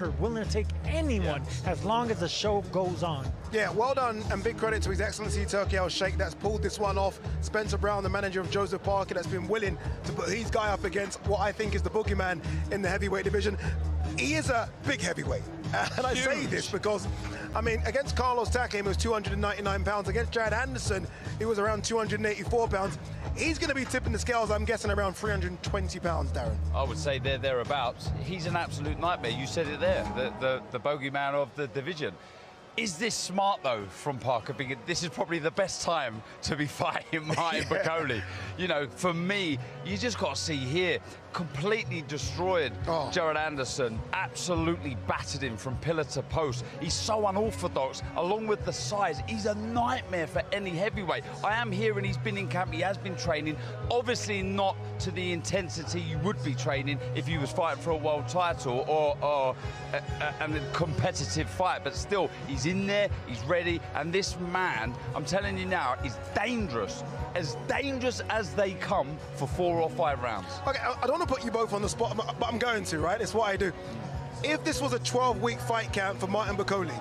Parker willing to take anyone as long as the show goes on. Yeah, well done, and big credit to His Excellency Turki Al-Sheikh that's pulled this one off. Spencer Brown, the manager of Joseph Parker, that's been willing to put his guy up against what I think is the boogeyman in the heavyweight division. He is a big heavyweight, and I say this because, I mean, against Carlos Takam, he was 299 pounds. Against Jared Anderson, he was around 284 pounds. He's going to be tipping the scales, I'm guessing, around 320 pounds, Darren. I would say they're thereabouts. He's an absolute nightmare. You said it there, the bogeyman of the division. Is this smart, though, from Parker? Because this is probably the best time to be fighting Martin Bakole. You know, for me, you just got to see here, completely destroyed Jared Anderson, absolutely battered him from pillar to post. He's so unorthodox, along with the size. He's a nightmare for any heavyweight. I am hearing he's been in camp, he has been training, obviously not to the intensity you would be training if you was fighting for a world title or a competitive fight, but still, he's in there, he's ready, and this man, I'm telling you now, is dangerous as they come for 4 or 5 rounds. Okay, I don't want to put you both on the spot, but I'm going to, right? It's what I do. If this was a 12-week fight camp for Martin Bakole,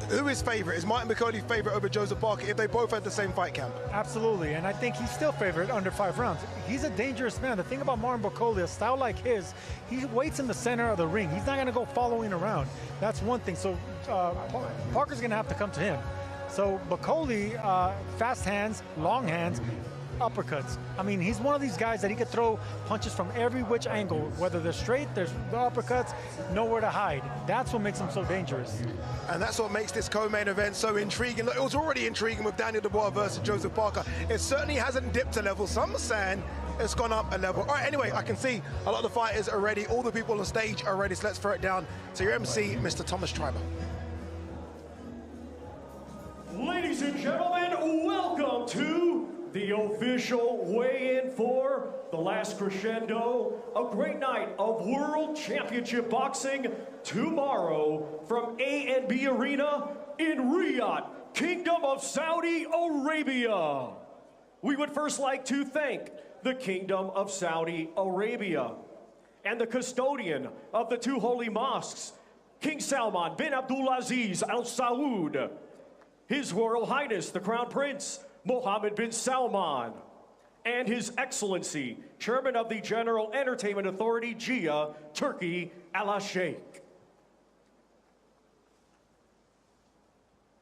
who is favorite? Is Martin Bakole favorite over Joseph Parker if they both had the same fight camp? Absolutely, and I think he's still favorite under 5 rounds. He's a dangerous man. The thing about Martin Bakole, a style like his, he waits in the center of the ring. He's not going to go following around. That's one thing. So Parker's going to have to come to him. So Bakole, fast hands, long hands, uppercuts. I mean, he's one of these guys that he could throw punches from every which angle, whether they're straight, there's the uppercuts, nowhere to hide. That's what makes him so dangerous. And that's what makes this co-main event so intriguing. Look, it was already intriguing with Daniel Dubois versus Joseph Parker. It certainly hasn't dipped a level. Some are saying it's gone up a level. All right, anyway, I can see a lot of the fighters are ready. All the people on the stage are ready, so let's throw it down to your MC, Mr. Thomas Schreiber. Ladies and gentlemen, welcome to the official weigh-in for the last crescendo, a great night of World Championship Boxing tomorrow from A&B Arena in Riyadh, Kingdom of Saudi Arabia. We would first like to thank the Kingdom of Saudi Arabia and the custodian of the 2 holy mosques, King Salman bin Abdulaziz Al Saud, His Royal Highness, the Crown Prince, Mohammed bin Salman, and His Excellency, Chairman of the General Entertainment Authority, Jia, Turki Al-Sheikh.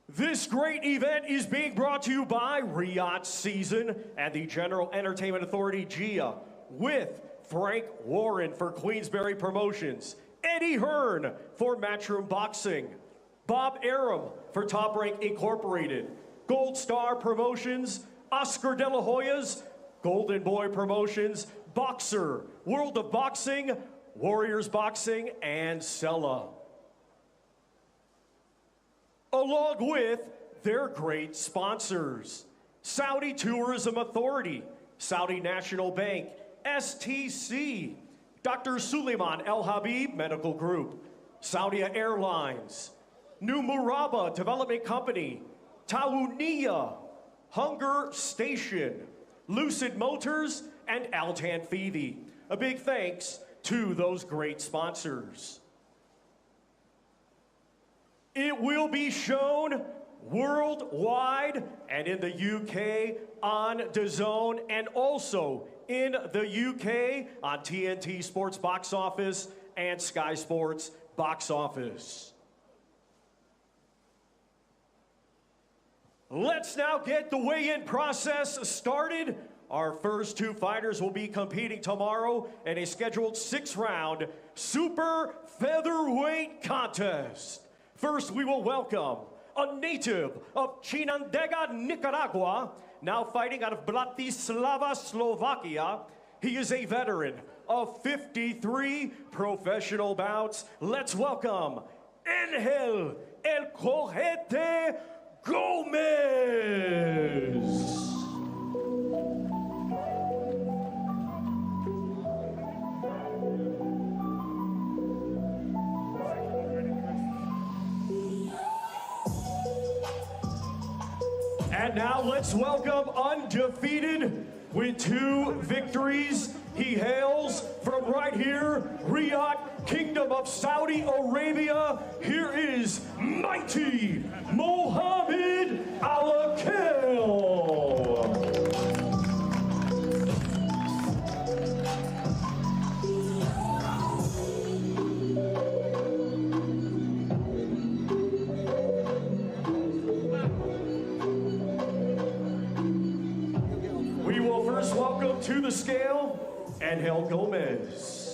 This great event is being brought to you by Riyadh Season and the General Entertainment Authority, Jia, with Frank Warren for Queensberry Promotions, Eddie Hearn for Matchroom Boxing, Bob Arum for Top Rank Incorporated, Gold Star Promotions, Oscar De La Hoya's Golden Boy Promotions, Boxer, World of Boxing, Warriors Boxing, and Sella. Along with their great sponsors, Saudi Tourism Authority, Saudi National Bank, STC, Dr. Suleiman El Habib Medical Group, Saudi Airlines, New Murabba Development Company, Tawuniya, Hunger Station, Lucid Motors, and Altan Feedy. A big thanks to those great sponsors. It will be shown worldwide and in the UK on DAZN and also in the UK on TNT Sports Box Office and Sky Sports Box Office. Let's now get the weigh-in process started. Our first 2 fighters will be competing tomorrow in a scheduled 6-round super featherweight contest. First, we will welcome a native of Chinandega, Nicaragua, now fighting out of Bratislava, Slovakia. He is a veteran of 53 professional bouts. Let's welcome Angel El Coveted Gomez. And now let's welcome undefeated with 2 victories. He hails from right here, Riyadh, Kingdom of Saudi Arabia, here is mighty Mohammed Al-Akel. We will first welcome to the scale, Angel Gomez.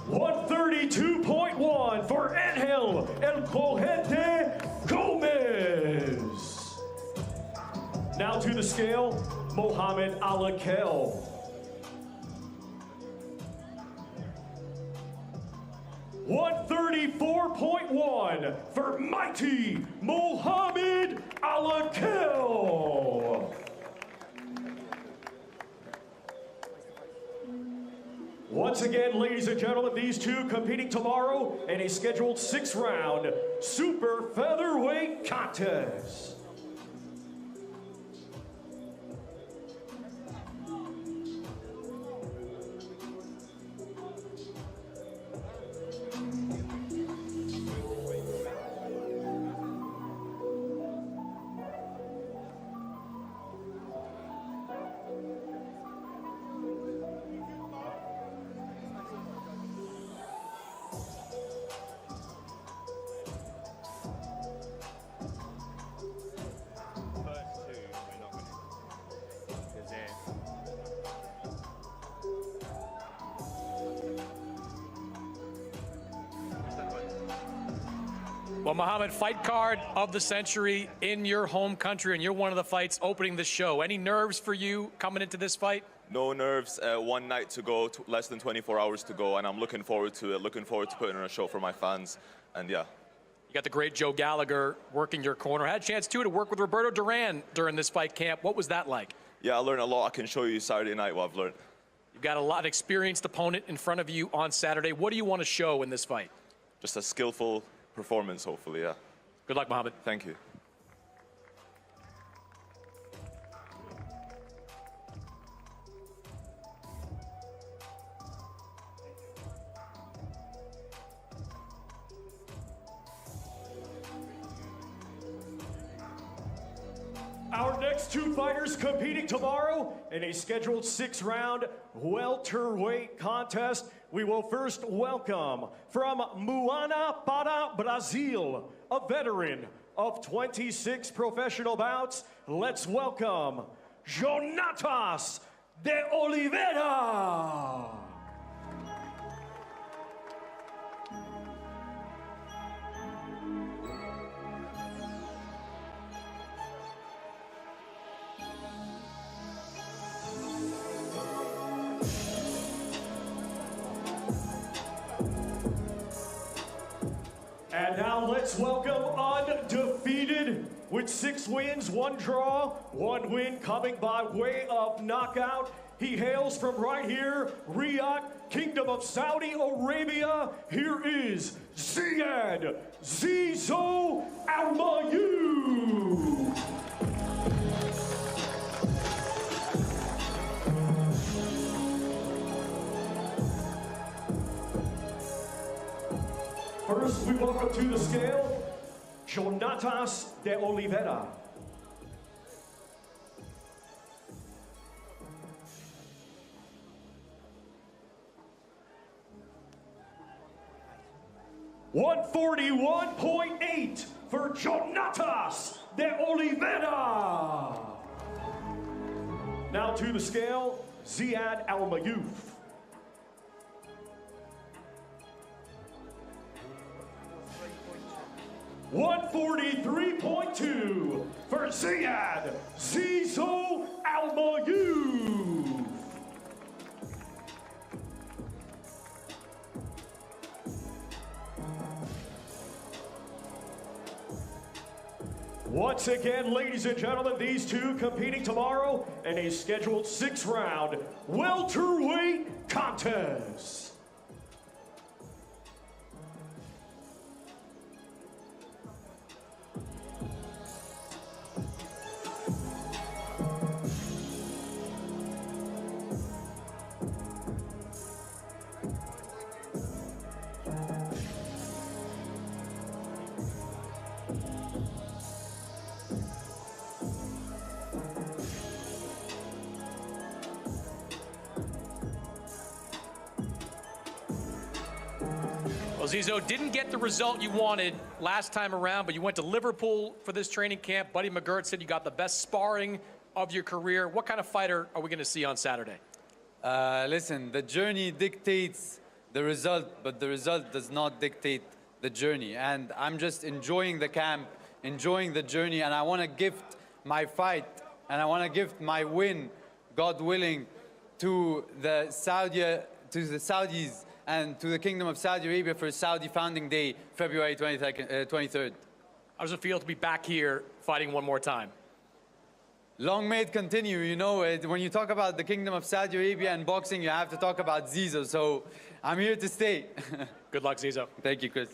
.132.1 for Angel El Coveted Gomez. Now to the scale, Mohammed Al-Akel. .134.1 for mighty Mohammed Al-Akel. Once again, ladies and gentlemen, these two competing tomorrow in a scheduled 6-round super featherweight contest. Well, Mohammed, fight card of the century in your home country, and you're one of the fights opening the show. Any nerves for you coming into this fight? No nerves. One night to go, less than 24 hours to go, and I'm looking forward to it. Looking forward to putting on a show for my fans, and yeah. You got the great Joe Gallagher working your corner. Had a chance, too, to work with Roberto Duran during this fight camp. What was that like? Yeah, I learned a lot. I can show you Saturday night what I've learned. You've got a lot of experienced opponent in front of you on Saturday. What do you want to show in this fight? Just a skillful performance, hopefully, yeah. Good luck, Mohammed. Thank you. Our next two fighters competing tomorrow in a scheduled 6-round welterweight contest. We will first welcome from Moana para Brazil, a veteran of 26 professional bouts. Let's welcome Jonatas de Oliveira. And now let's welcome undefeated with 6 wins, 1 draw, 1 win coming by way of knockout. He hails from right here, Riyadh, Kingdom of Saudi Arabia. Here is Ziad Zizo Almayu. First, we welcome to the scale, Jonatas de Oliveira. .141.8 for Jonatas de Oliveira. Now to the scale, Ziad Almayouf. .143.2 for Ziad Zizo Almayouf. Once again, ladies and gentlemen, these two competing tomorrow in a scheduled 6-round welterweight contest. Zizo, didn't get the result you wanted last time around, but you went to Liverpool for this training camp. Buddy McGirt said you got the best sparring of your career. What kind of fighter are we going to see on Saturday? Listen, the journey dictates the result, but the result does not dictate the journey. And I'm just enjoying the camp, enjoying the journey, and I want to gift my fight, and I want to gift my win, God willing, to the Saudis and to the Kingdom of Saudi Arabia for Saudi Founding Day, February 23rd. How does it feel to be back here fighting one more time? Long may it continue. You know, when you talk about the Kingdom of Saudi Arabia and boxing, you have to talk about Zizo. So I'm here to stay. Good luck, Zizo. Thank you, Chris.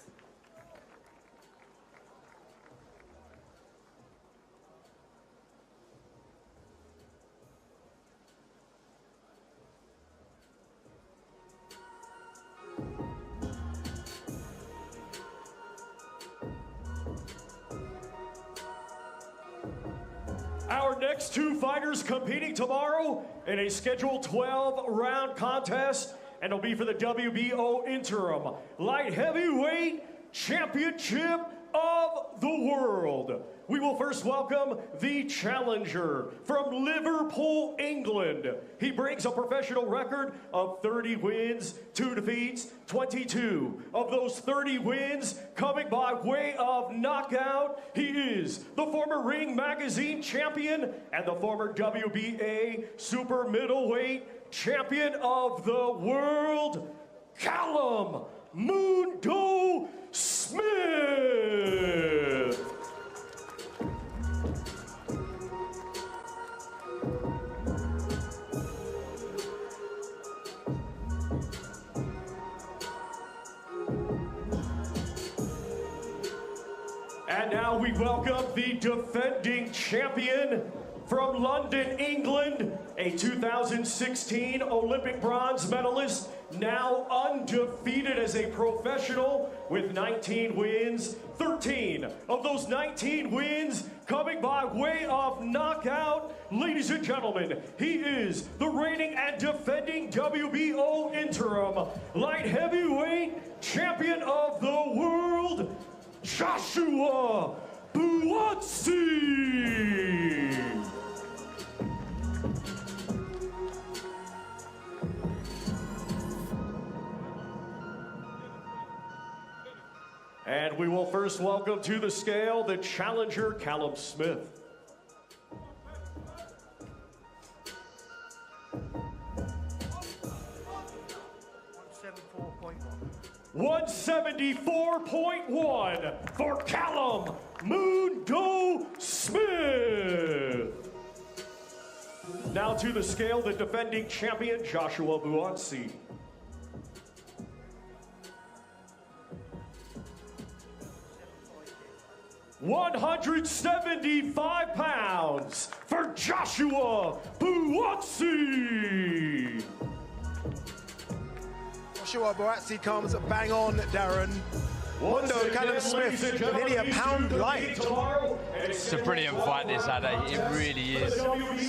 Our next two fighters competing tomorrow in a scheduled 12-round contest, and it'll be for the WBO Interim Light Heavyweight Championship of the World. We will first welcome the challenger from Liverpool, England. He brings a professional record of 30 wins, 2 defeats, 22 of those 30 wins coming by way of knockout. He is the former Ring Magazine champion and the former WBA super middleweight champion of the world, Callum Mundo Smith. And now we welcome the defending champion from London, England, a 2016 Olympic bronze medalist, now undefeated as a professional with 19 wins, 13 of those 19 wins coming by way of knockout. Ladies and gentlemen, he is the reigning and defending WBO Interim Light Heavyweight Champion of the World, Joshua Buatsi. And we will first welcome to the scale the challenger, Callum Smith. 174.1 for Callum Mundo Smith. Now to the scale, the defending champion, Joshua Buatsi. 175 pounds for Joshua Buatsi. Joshua Buatsi comes bang on, Darren. Mundo Callum Smith, nearly a pound light. It's a brilliant fight, this, Ade. It really is.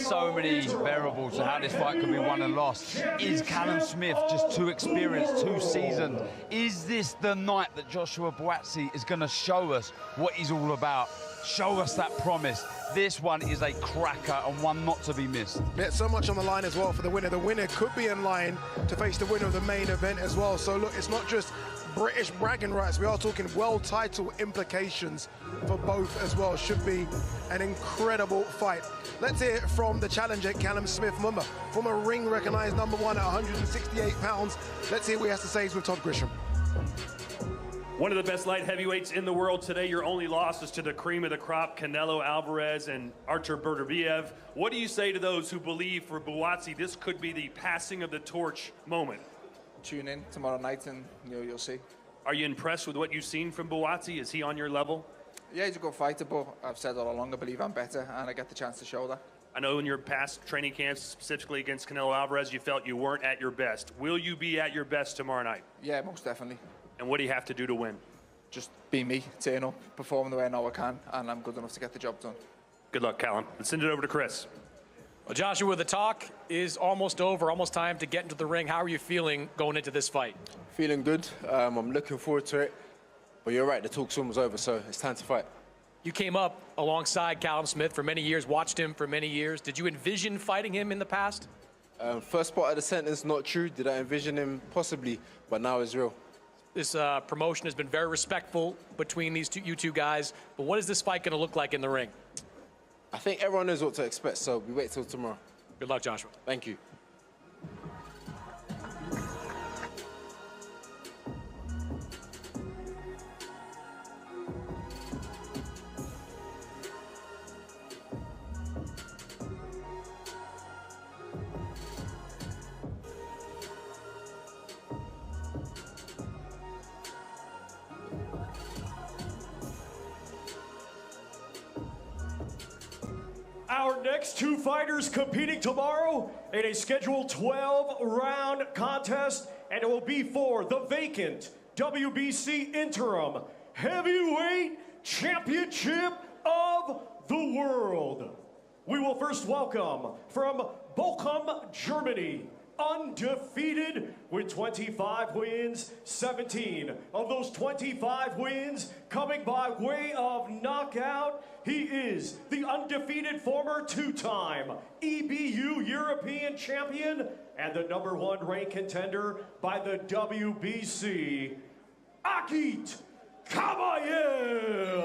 So many variables to how this fight could be won and lost. Is Callum Smith just too experienced, too seasoned? Is this the night that Joshua Buatsi is going to show us what he's all about? Show us that promise. This one is a cracker and one not to be missed. Yeah, so much on the line as well for the winner. The winner could be in line to face the winner of the main event as well. So look, it's not just British bragging rights. We are talking world title implications for both as well. Should be an incredible fight. Let's hear it from the challenger, Callum Smith. Remember, former ring recognized #1 at 168 pounds. Let's hear what he has to say with Todd Grisham. One of the best light heavyweights in the world today. Your only loss is to the cream of the crop, Canelo Alvarez and Artur Beterbiev. What do you say to those who believe for Buatsi this could be the passing of the torch moment? Tune in tomorrow night and you'll see. Are you impressed with what you've seen from Buatsi? Is he on your level? Yeah, he's a good fighter, but I've said all along I believe I'm better and I get the chance to show that. I know in your past training camps, specifically against Canelo Alvarez, you felt you weren't at your best. Will you be at your best tomorrow night? Yeah, most definitely. And what do you have to do to win? Just be me, turn up, perform the way I know I can, and I'm good enough to get the job done. Good luck, Callum. Let's send it over to Chris. Well, Joshua, the talk is almost over, almost time to get into the ring. How are you feeling going into this fight? Feeling good. I'm looking forward to it. But you're right, the talk's almost over, so it's time to fight. You came up alongside Callum Smith for many years, watched him for many years. Did you envision fighting him in the past? First part of the sentence, not true. Did I envision him? Possibly, but now it's real. This promotion has been very respectful between you two guys, but what is this fight going to look like in the ring? I think everyone knows what to expect, so we wait till tomorrow. Good luck, Joshua. Thank you. Our next two fighters competing tomorrow in a scheduled 12-round contest, and it will be for the vacant WBC Interim Heavyweight Championship of the World. We will first welcome from Bochum, Germany, undefeated with 25 wins, 17 of those 25 wins coming by way of knockout. He is the undefeated former two-time EBU European champion and the #1 ranked contender by the WBC, Agit Kabayel.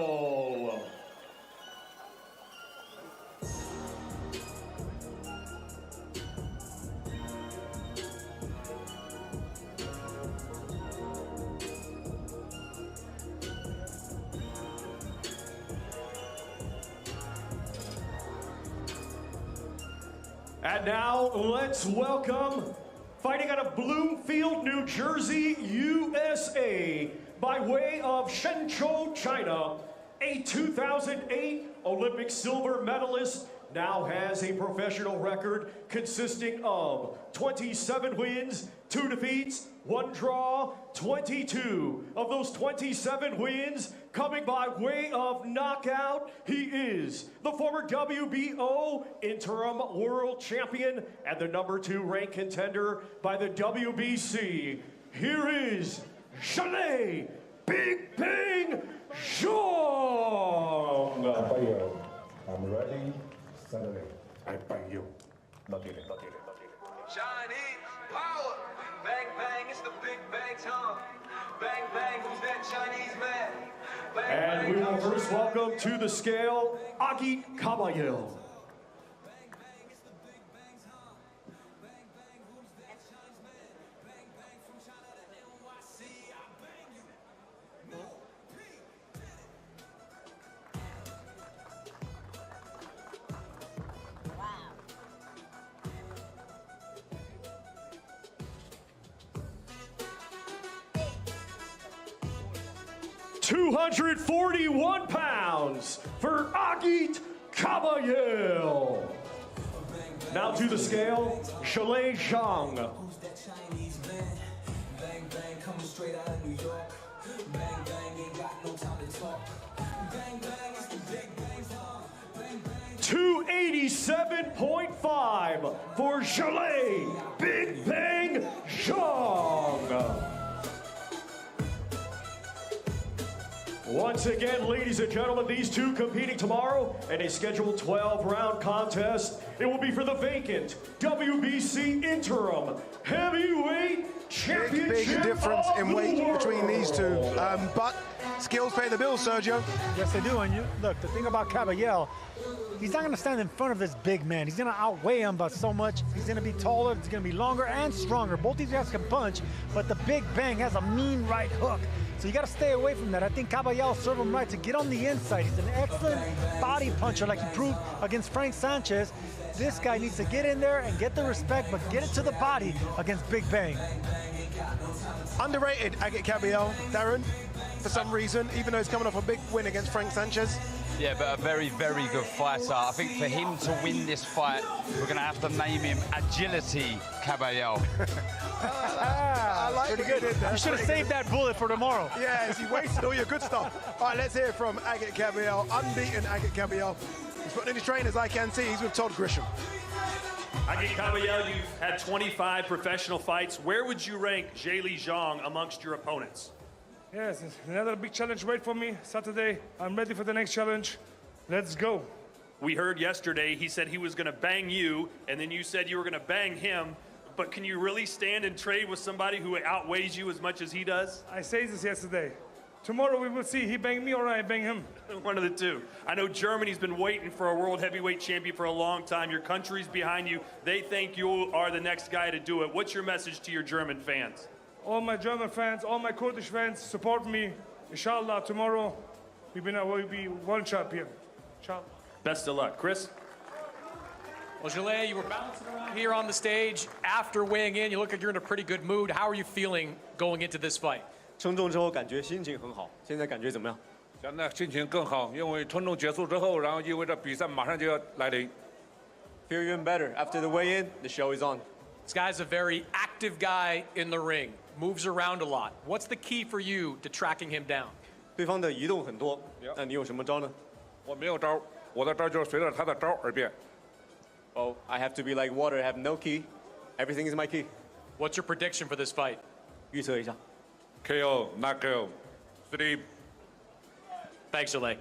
And now let's welcome, fighting out of Bloomfield, New Jersey, USA, by way of Shenzhou, China, a 2008 Olympic silver medalist, now has a professional record consisting of 27 wins, 2 defeats, 1 draw, 22 of those 27 wins coming by way of knockout. He is the former WBO interim world champion and the #2 ranked contender by the WBC. Here is Chalet Big Bang Zhang. I'm ready. Saturday. I bang you. Look at it. Chinese power. Bang, bang, it's the big bang time. Bang, bang, who's that Chinese man? Bang, And we will first welcome to the scale, Agit Kabayel. 241 pounds for Agit Kabayel. Now to the scale, Chalet Zhang. Who's that Chinese man? Bang, bang, coming straight out of New York. Bang, bang, ain't got no time to talk. Bang, bang, it's the big bang time. Bang, bang. 287.5 for Chalet Big Bang Zhang. Once again, ladies and gentlemen, these two competing tomorrow in a scheduled 12-round contest. It will be for the vacant WBC Interim Heavyweight Championship. Big difference in weight between these two. But skills pay the bills, Sergio. Yes, they do. And you look, the thing about Kabayel, he's not going to stand in front of this big man. He's going to outweigh him by so much. He's going to be taller, he's going to be longer and stronger. Both these guys can punch, but the Big Bang has a mean right hook. So you got to stay away from that. I think Kabayel served him right to get on the inside. He's an excellent body puncher like he proved against Frank Sanchez. This guy needs to get in there and get the respect, but get it to the body against Big Bang. Underrated, Agit Kabayel, Darren, for some reason, even though he's coming off a big win against Frank Sanchez. Yeah, but a very, very good fighter. I think for him to win this fight, we're going to have to name him Agility Kabayel. I like Pretty good. You should have saved that bullet for tomorrow. Yes, he wasted all your good stuff. All right, let's hear from Agit Kabayel, unbeaten Agit Kabayel. He's putting in his trainers, I can see. He's with Todd Grisham. Agi Kabayel, you've had 25 professional fights. Where would you rank Zheli Zhang amongst your opponents? Yes, another big challenge wait for me Saturday. I'm ready for the next challenge. Let's go. We heard yesterday he said he was going to bang you, and then you said you were going to bang him. But can you really stand and trade with somebody who outweighs you as much as he does? I said this yesterday. Tomorrow we will see he bang me or I bang him. One of the two. I know Germany's been waiting for a world heavyweight champion for a long time. Your country's behind you. They think you are the next guy to do it. What's your message to your German fans? All my German fans, all my Kurdish fans, support me. Inshallah, tomorrow we'll be one champion. Inshallah. Best of luck. Chris? Well, Zheli, you were bouncing around here on the stage. After weighing in, you look like you're in a pretty good mood. How are you feeling going into this fight? 称重之后感觉心情很好，现在感觉怎么样？现在心情更好，因为称重结束之后，然后意味着比赛马上就要来临。Feel even better after the weigh-in. The show is on. This guy's a very active guy in the ring, moves around a lot. What's the key for you to tracking him down? 对方的移动很多，那你有什么招呢？我没有招，我的招就是随着他的招而变。Oh, I have to be like water. I have no key. Everything is my key. What's your prediction for this fight? 预测一下。 KO, knockout, sleep. Thanks, Zheli.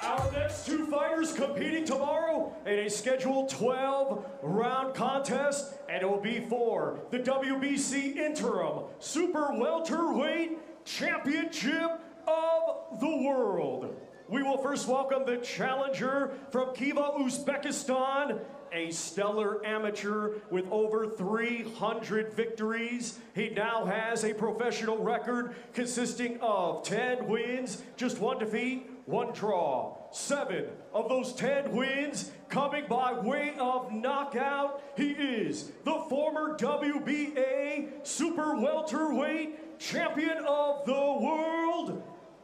Our next two fighters competing tomorrow in a scheduled 12-round contest, and it will be for the WBC Interim Super Welterweight Championship of the World. We will first welcome the challenger from Khiva, Uzbekistan, a stellar amateur with over 300 victories. He now has a professional record consisting of 10 wins, just 1 defeat, 1 draw. 7 of those 10 wins coming by way of knockout. He is the former WBA Super Welterweight Champion of the World,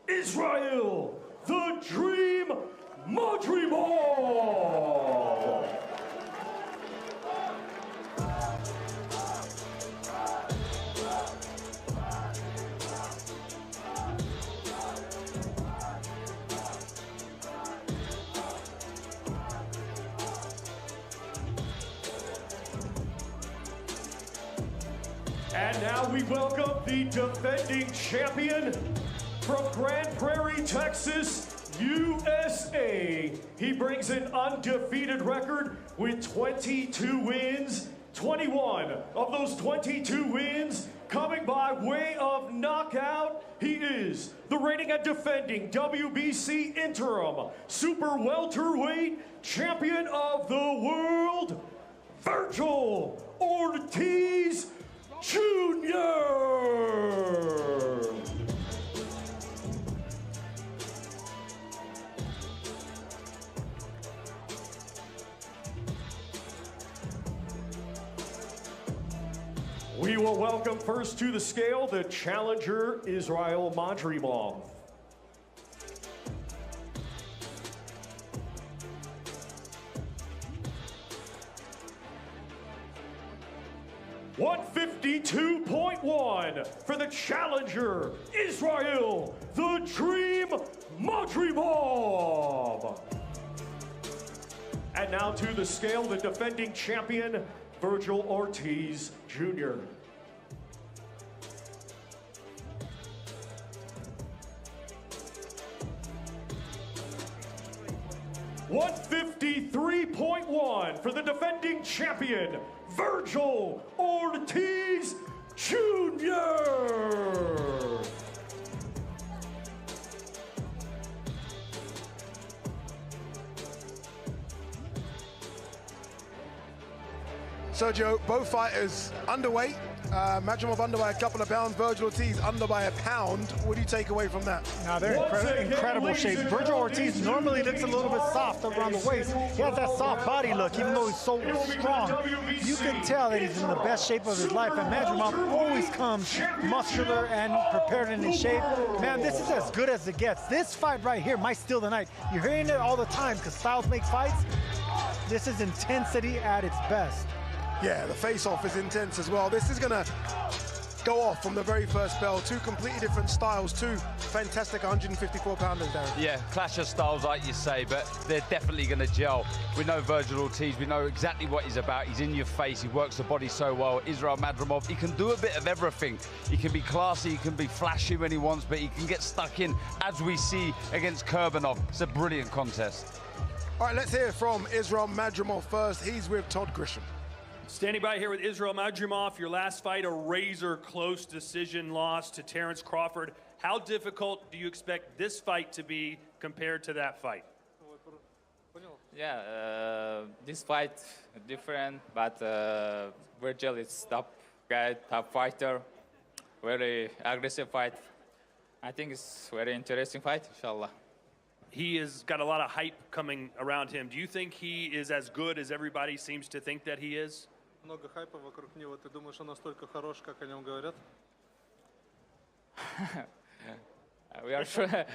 Israel, the Dream Madrimov. And now we welcome the defending champion from Grand Prairie, Texas, USA. He brings an undefeated record with 22 wins, 21 of those 22 wins coming by way of knockout. He is the reigning and defending WBC Interim Super Welterweight Champion of the World, Virgil Ortiz Jr. We will welcome first to the scale the challenger, Israel Madrimov. $152.1 for the challenger, Israel, the Dream Madrimov. And now to the scale, the defending champion, Virgil Ortiz Jr. $153.1 for the defending champion, Virgil Ortiz Jr. Sergio, both fighters underweight, Madrimov under by a couple of pounds, Virgil Ortiz under by a pound. What do you take away from that? Now they're in incredible shape. Virgil Ortiz normally looks a little bit soft around the waist. He has that soft body look, even though he's so strong. You can tell that he's in the best shape of his life, and Madrimov always comes muscular and prepared and in shape. Man, this is as good as it gets. This fight right here might steal the night. You're hearing it all the time because Styles makes fights. This is intensity at its best. Yeah, the face-off is intense as well. This is going to go off from the very first bell. Two completely different styles, two fantastic 154-pounders, Darren. Yeah, clash of styles, like you say, but they're definitely going to gel. We know Virgil Ortiz, we know exactly what he's about. He's in your face, he works the body so well. Israel Madrimov, he can do a bit of everything. He can be classy, he can be flashy when he wants, but he can get stuck in, as we see against Kurbanov. It's a brilliant contest. All right, let's hear from Israel Madrimov first. He's with Todd Grisham. Standing by here with Israel Madrimov, your last fight, a razor-close decision loss to Terence Crawford. How difficult do you expect this fight to be compared to that fight? Yeah, this fight different, but Virgil is top guy, top fighter, very aggressive fight. I think it's very interesting fight, inshallah. He has got a lot of hype coming around him. Do you think he is as good as everybody seems to think that he is? Много хайпа вокруг него. Ты думаешь, он настолько хорош, как о нем говорят? We are sure.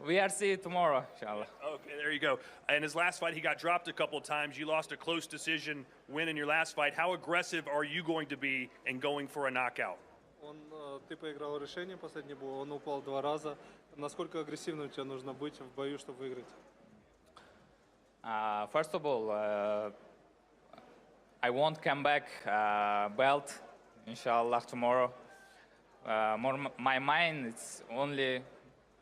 We are see tomorrow, inshallah. Okay, there you go. In his last fight, he got dropped a couple of times. You lost a close decision win in your last fight. How aggressive are you going to be in going for a knockout? Ты проиграл решение последний бой, он упал 2 раза. Насколько агрессивным тебе нужно быть в бою, чтобы выиграть? First of all, I won't come back belt, inshallah, tomorrow. My mind is only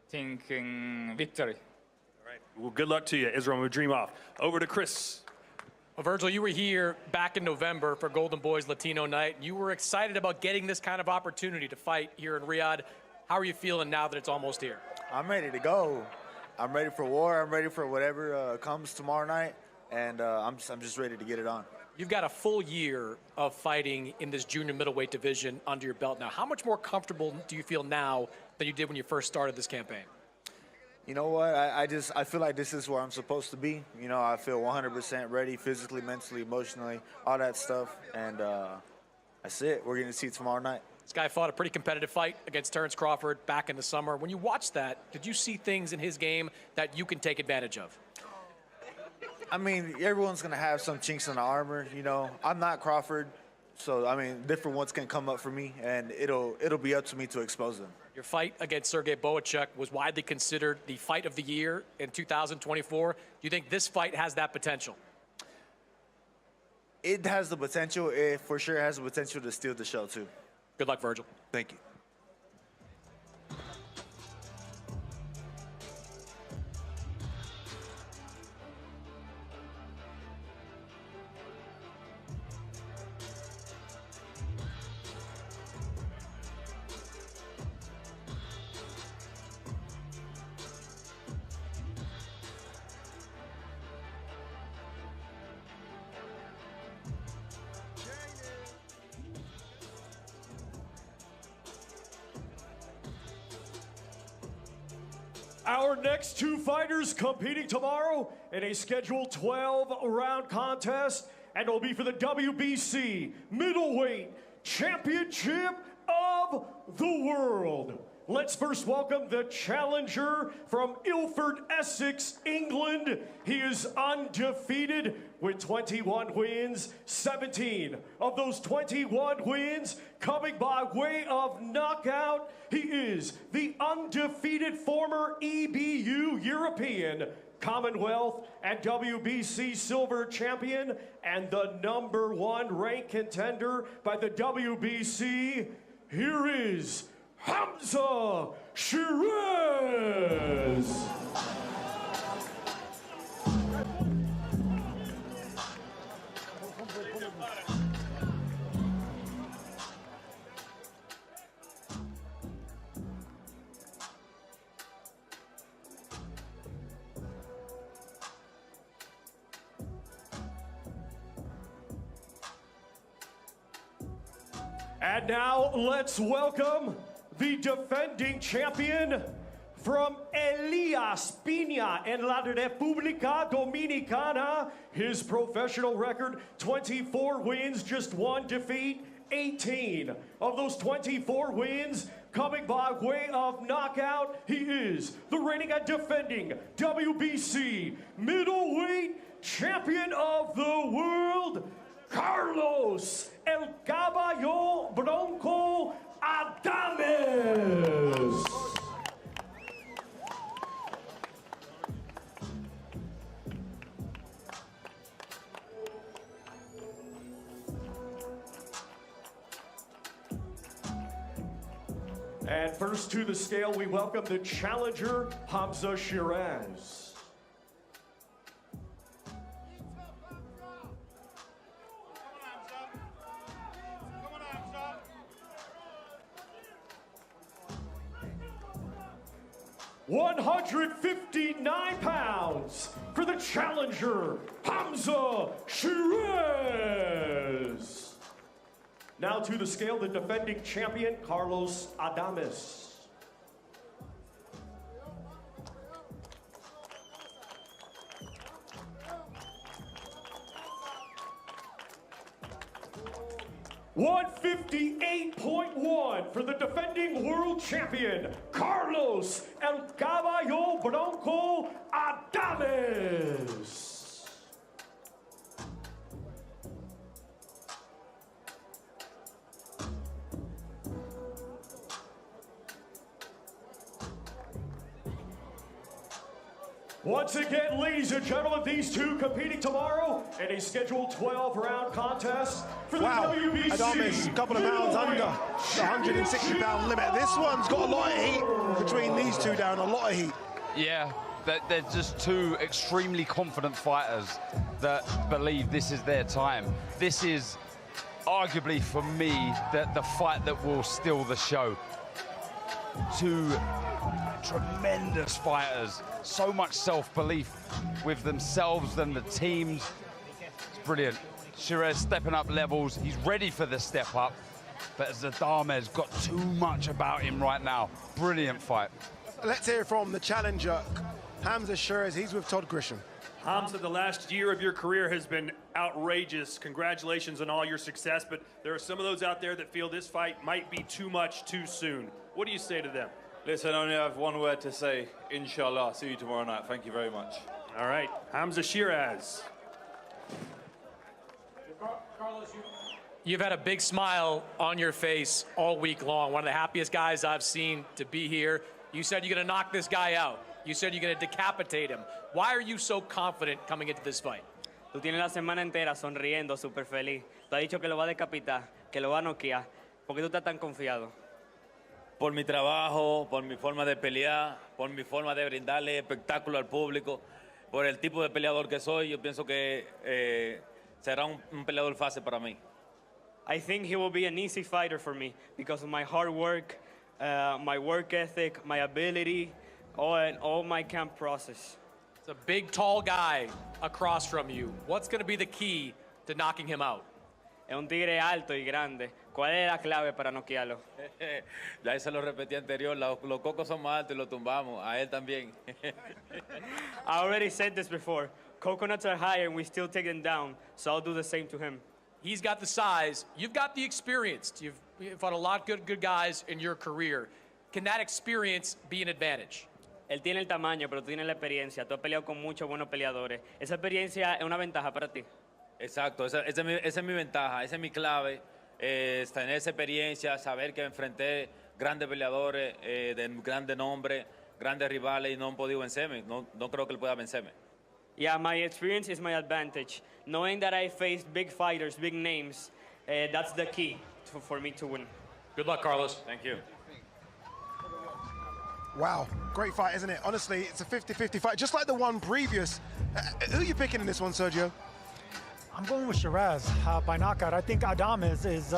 thinking victory. All right. Well, good luck to you, Israel Madrimov. Over to Chris. Well, Virgil, you were here back in November for Golden Boys Latino Night. You were excited about getting this kind of opportunity to fight here in Riyadh. How are you feeling now that it's almost here? I'm ready to go. I'm ready for war. I'm ready for whatever comes tomorrow night, and I'm just ready to get it on. You've got a full year of fighting in this junior middleweight division under your belt now. How much more comfortable do you feel now than you did when you first started this campaign? You know what? I feel like this is where I'm supposed to be. You know, I feel 100% ready, physically, mentally, emotionally, all that stuff, and that's it. We're going to see tomorrow night. This guy fought a pretty competitive fight against Terence Crawford back in the summer. When you watched that, did you see things in his game that you can take advantage of? I mean, everyone's going to have some chinks in the armor, you know. I'm not Crawford, so, I mean, different ones can come up for me, and it'll be up to me to expose them. Your fight against Sergey Boachuk was widely considered the fight of the year in 2024. Do you think this fight has that potential? It has the potential. It for sure has the potential to steal the show, too. Good luck, Virgil. Thank you. Our next two fighters competing tomorrow in a scheduled 12-round contest, and it'll be for the WBC Middleweight Championship of the World. Let's first welcome the challenger from Ilford, Essex, England. He is undefeated with 21 wins, 17 of those 21 wins coming by way of knockout. He is the undefeated former EBU European, Commonwealth, and WBC silver champion, and the #1 ranked contender by the WBC. Here is Hamza Shiraz. And now let's welcome the defending champion from Elías Piña en la República Dominicana. His professional record, 24 wins, just 1 defeat, 18 of those 24 wins coming by way of knockout. He is the reigning and defending WBC middleweight champion of the world, Carlos El Caballo Bronco Adames. And first to the scale, we welcome the challenger, Hamza Shiraz. 159 pounds for the challenger, Hamza Shiraz. Now to the scale, the defending champion, Carlos Adames. $158.1 for the defending world champion, Carlos El Caballo Bronco Adames. Once again, ladies and gentlemen, these two competing tomorrow in a scheduled 12-round contest for the WBC. Adames, a couple of pounds under the 160-pound limit. This one's got a lot of heat between these two down, a lot of heat. Yeah, they're just two extremely confident fighters that believe this is their time. This is arguably, for me, the fight that will steal the show. Two tremendous fighters, so much self-belief with themselves and the teams. It's brilliant. Shiraz stepping up levels. He's ready for the step up, but Adames got too much about him right now. Brilliant fight. Let's hear from the challenger, Hamza Shiraz. He's with Todd Grisham. Hamza, the last year of your career has been outrageous. Congratulations on all your success, but there are some of those out there that feel this fight might be too much too soon. What do you say to them? Listen, I only have one word to say, inshallah. See you tomorrow night. Thank you very much. All right, Hamza Shiraz. Carlos, you've had a big smile on your face all week long. One of the happiest guys I've seen to be here. You said you're going to knock this guy out. You said you're going to decapitate him. Why are you so confident coming into this fight? Tú tienes la semana entera sonriendo, súper feliz. Tú has dicho que lo va a decapitar, que lo va a noquear. ¿Por qué tú estás tan confiado? Por mi trabajo, por mi forma de pelear, por mi forma de brindarle espectáculo al público, por el tipo de peleador que soy, yo pienso que será un peleador fácil para mí. I think he will be an easy fighter for me because of my hard work, my work ethic, my ability, and all my camp process. It's a big, tall guy across from you. What's going to be the key to knocking him out? Es un tigre alto y grande. ¿Cuál es la clave para noquearlo? Ya se lo repetí anterior, los cocos son más altos y los tumbamos, a él también. I already said this before. Coconuts are higher and we still take them down, so I'll do the same to him. He's got the size. You've got the experience. You've fought a lot of good guys in your career. Can that experience be an advantage? Él tiene el tamaño, pero tú tienes la experiencia. Tú has peleado con muchos buenos peleadores. Esa experiencia es una ventaja para ti. Exacto, esa es mi ventaja, esa es mi clave, tener esa experiencia, saber que enfrenté grandes peleadores de grande nombre, grandes rivales y no han podido vencerme. No creo que él pueda vencerme. Yeah, my experience is my advantage. Knowing that I faced big fighters, big names, that's the key for me to win. Good luck, Carlos. Thank you. Wow, great fight, isn't it? Honestly, it's a 50-50 fight, just like the one previous. Who are you picking in this one, Sergio? I'm going with Shiraz by knockout. I think Adames is,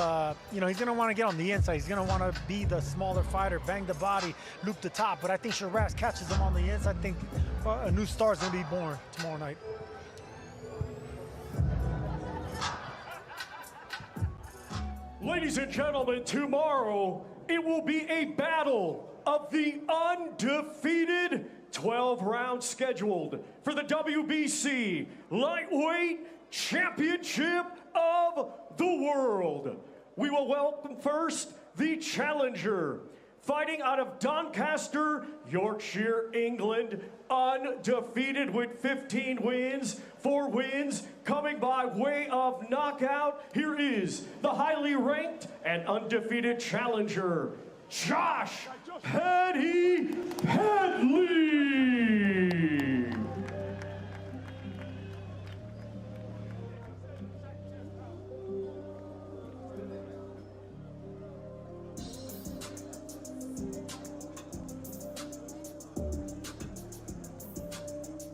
he's going to want to get on the inside. He's going to want to be the smaller fighter, bang the body, loop the top. But I think Shiraz catches him on the inside. I think a new star is going to be born tomorrow night. Ladies and gentlemen, tomorrow it will be a battle of the undefeated 12 rounds scheduled for the WBC Lightweight Championship of the World. We will welcome first the challenger, fighting out of Doncaster, Yorkshire, England, undefeated with 15 wins, 4 wins, coming by way of knockout. Here is the highly ranked and undefeated challenger, Josh Paddy Padley.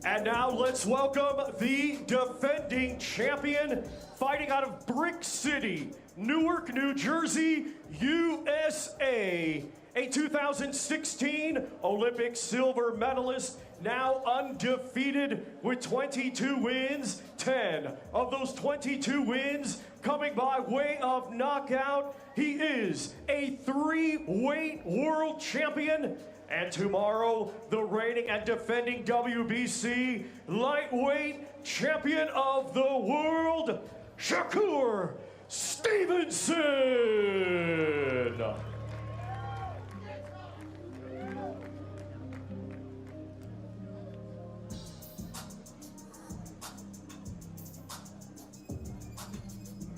And now let's welcome the defending champion, fighting out of Brick City, Newark, New Jersey, USA. A 2016 Olympic silver medalist, now undefeated with 22 wins, 10 of those 22 wins coming by way of knockout. He is a 3-weight world champion. And tomorrow, the reigning and defending WBC lightweight champion of the world, Shakur Stevenson.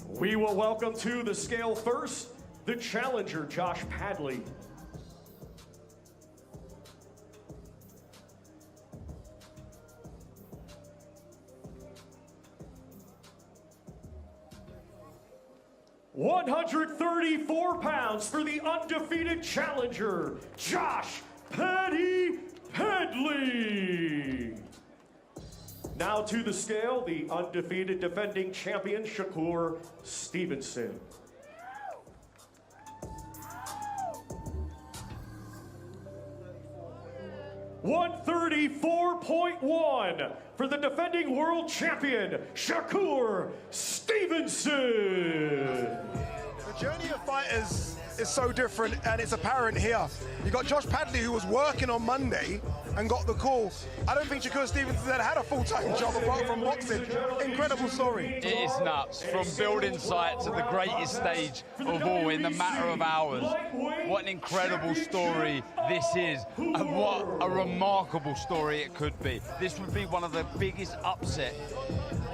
We will welcome to the scale first, the challenger, Josh Padley. £134 for the undefeated challenger, Josh Paddy Padley. Now to the scale, the undefeated defending champion, Shakur Stevenson. $134.1 for the defending world champion, Shakur Stevenson. The journey of fighters is so different, and it's apparent here. You got Josh Padley, who was working on Monday and got the call. I don't think Shakur Stevenson had a full-time job apart from boxing. Incredible story. It is nuts. From building site to the greatest stage of all in the matter of hours. What an incredible story this is, and what a remarkable story it could be. This would be one of the biggest upset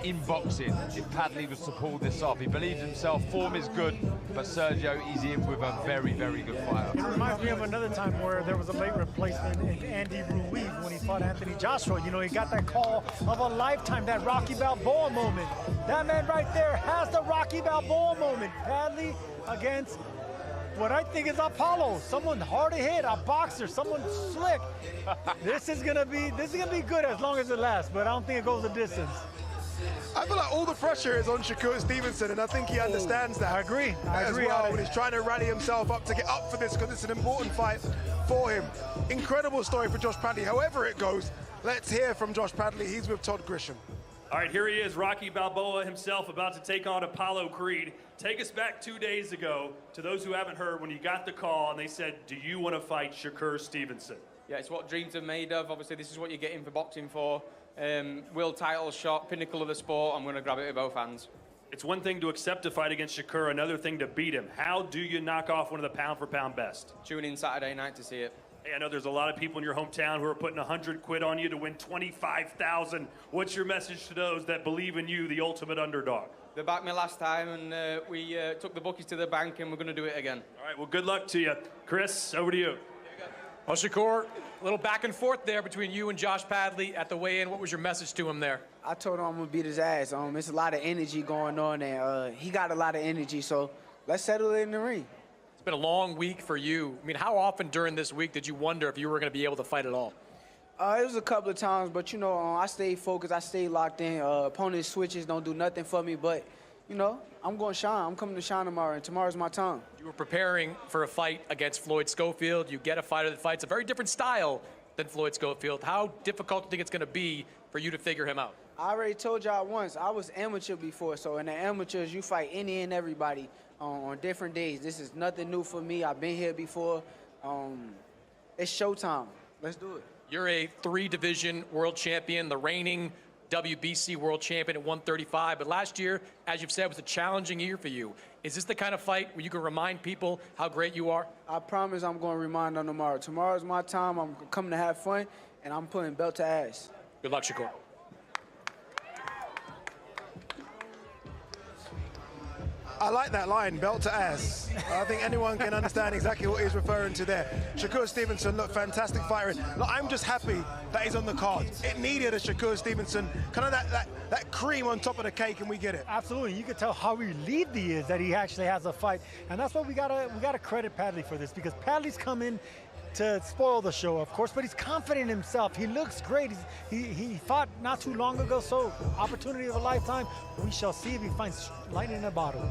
in boxing if Padley was to pull this off. He believes himself, form is good, but Sergio is in with a very, very good fighter. It reminds me of another time where there was a late replacement in Andy Ruiz when he fought Anthony Joshua. You know, he got that call of a lifetime, that Rocky Balboa moment. That man right there has the Rocky Balboa moment. Padley against what I think is Apollo, someone hard to hit, a boxer, someone slick. This is gonna be good as long as it lasts, but I don't think it goes the distance. I feel like all the pressure is on Shakur Stevenson, and I think he understands that. I agree. As well, when he's trying to rally himself up to get up for this, because it's an important fight for him. Incredible story for Josh Padley. However it goes, let's hear from Josh Padley. He's with Todd Grisham. All right, here he is, Rocky Balboa himself, about to take on Apollo Creed. Take us back 2 days ago, to those who haven't heard, when you got the call and they said, do you want to fight Shakur Stevenson? Yeah, it's what dreams are made of. Obviously, this is what you get in for boxing for. World title shot, pinnacle of the sport. I'm going to grab it with both hands. It's one thing to accept a fight against Shakur, another thing to beat him. How do you knock off one of the pound-for-pound best? Tune in Saturday night to see it. Hey, I know there's a lot of people in your hometown who are putting 100 quid on you to win 25,000. What's your message to those that believe in you, the ultimate underdog? They backed me last time, and we took the bookies to the bank, and we're going to do it again. All right, well, good luck to you. Chris, over to you. Well, Shakur, a little back and forth there between you and Josh Padley at the weigh-in. What was your message to him there? I told him I'm going to beat his ass. It's a lot of energy going on there. He got a lot of energy, so let's settle it in the ring. It's been a long week for you. I mean, how often during this week did you wonder if you were going to be able to fight at all? It was a couple of times, but, I stayed focused. I stayed locked in. Opponent switches don't do nothing for me, but, I'm going to shine. I'm coming to shine tomorrow, and tomorrow's my time. You were preparing for a fight against Floyd Schofield. You get a fighter that fights a very different style than Floyd Schofield. How difficult do you think it's going to be for you to figure him out? I already told y'all once, I was amateur before, so in the amateurs, you fight any and everybody. on different days. This is nothing new for me. I've been here before. It's showtime. Let's do it. You're a 3-division world champion, the reigning WBC world champion at 135. But last year, as you've said, was a challenging year for you. Is this the kind of fight where you can remind people how great you are? I promise I'm going to remind them tomorrow. Tomorrow's my time. I'm coming to have fun, and I'm putting belt to ass. Good luck, Shakur. I like that line, belt to ass. I think anyone can understand exactly what he's referring to there. Shakur Stevenson, look, fantastic fighter. Look, I'm just happy that he's on the card. It needed a Shakur Stevenson, kind of that cream on top of the cake, and we get it. Absolutely, you can tell how relieved he is that he actually has a fight, and that's what we gotta credit Padley for this, because Padley's come in to spoil the show, of course, but he's confident in himself. He looks great. He fought not too long ago, so opportunity of a lifetime. We shall see if he finds lightning in a bottle.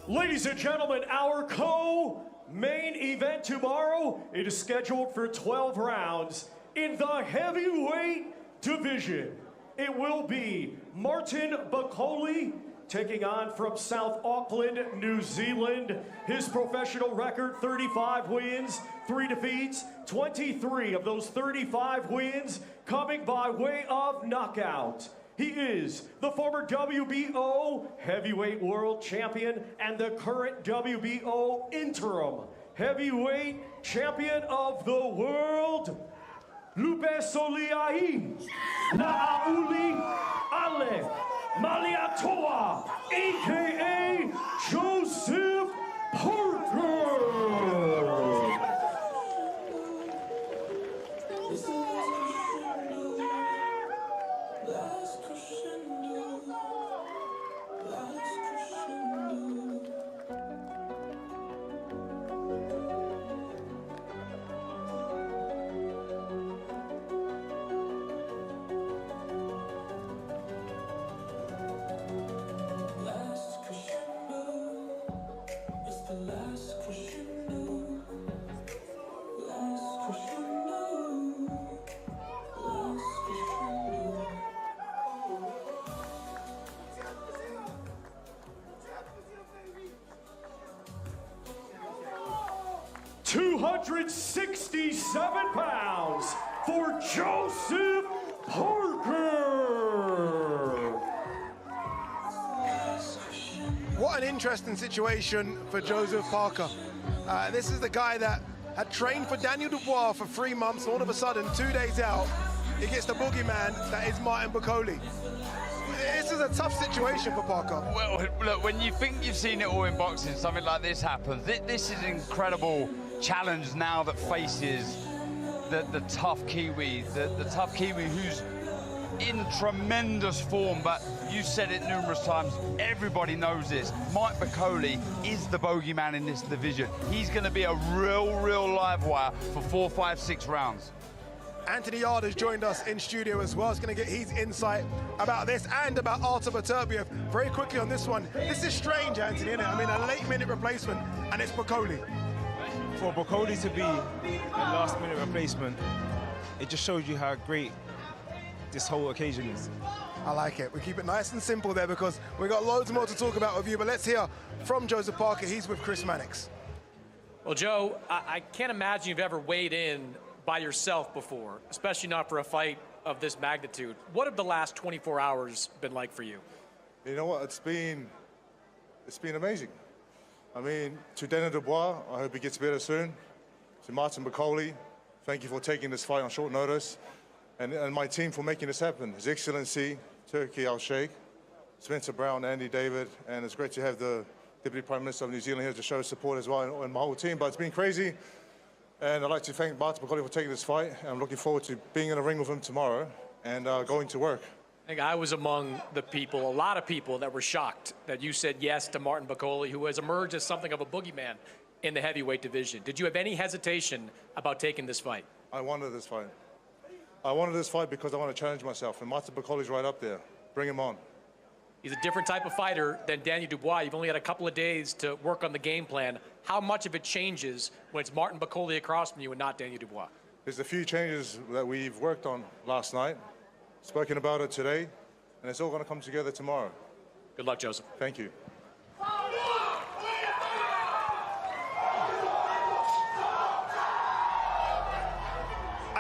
Ladies and gentlemen, our co-main event tomorrow, it is scheduled for 12 rounds in the heavyweight division. It will be Martin Bakole taking on from South Auckland, New Zealand. His professional record, 35 wins, 3 defeats, 23 of those 35 wins coming by way of knockout. He is the former WBO heavyweight world champion and the current WBO interim heavyweight champion of the world, Lupe Soliai Na'auli Ale Maliatoa, a.k.a. Joseph Parker. £267 for Joseph Parker. What an interesting situation for Joseph Parker. This is the guy that had trained for Daniel Dubois for 3 months. All of a sudden, 2 days out, he gets the boogeyman that is Martin Bakole. This is a tough situation for Parker. Well, look, when you think you've seen it all in boxing, something like this happens. This is an incredible challenge now that faces the tough Kiwi, the tough Kiwi who's in tremendous form, but you said it numerous times, everybody knows this. Mike Bakole is the bogeyman in this division. He's going to be a real live wire for 4, 5, 6 rounds. Anthony Yard has joined us in studio as well. He's going to get his insight about this and about Artur Beterbiev. Very quickly on this one. This is strange, Anthony, isn't it? I mean, a late-minute replacement, and it's Bakole. For Bakole to be a last-minute replacement, it just shows you how great this whole occasion is. I like it. We keep it nice and simple there because we've got loads more to talk about with you, but let's hear from Joseph Parker. He's with Chris Mannix. Well, Joe, I can't imagine you've ever weighed in by yourself before, especially not for a fight of this magnitude. What have the last 24 hours been like for you? You know what, it's been amazing. I mean, to Daniel Dubois, I hope he gets better soon. To Martin Bakole, thank you for taking this fight on short notice. And my team for making this happen. His Excellency, Turki Al-Sheikh, Spencer Brown, Andy David, and it's great to have the Deputy Prime Minister of New Zealand here to show support as well, and my whole team. But it's been crazy. And I'd like to thank Martin Bakole for taking this fight. I'm looking forward to being in the ring with him tomorrow and going to work. I think I was among the people, a lot of people, that were shocked that you said yes to Martin Bakole, who has emerged as something of a boogeyman in the heavyweight division. Did you have any hesitation about taking this fight? I wanted this fight. I wanted this fight because I want to challenge myself, and Martin Bakole's right up there. Bring him on. He's a different type of fighter than Daniel Dubois. You've only had a couple of days to work on the game plan. How much of it changes when it's Martin Bakole across from you and not Daniel Dubois? There's a few changes that we've worked on last night, spoken about it today, and it's all going to come together tomorrow. Good luck, Joseph. Thank you.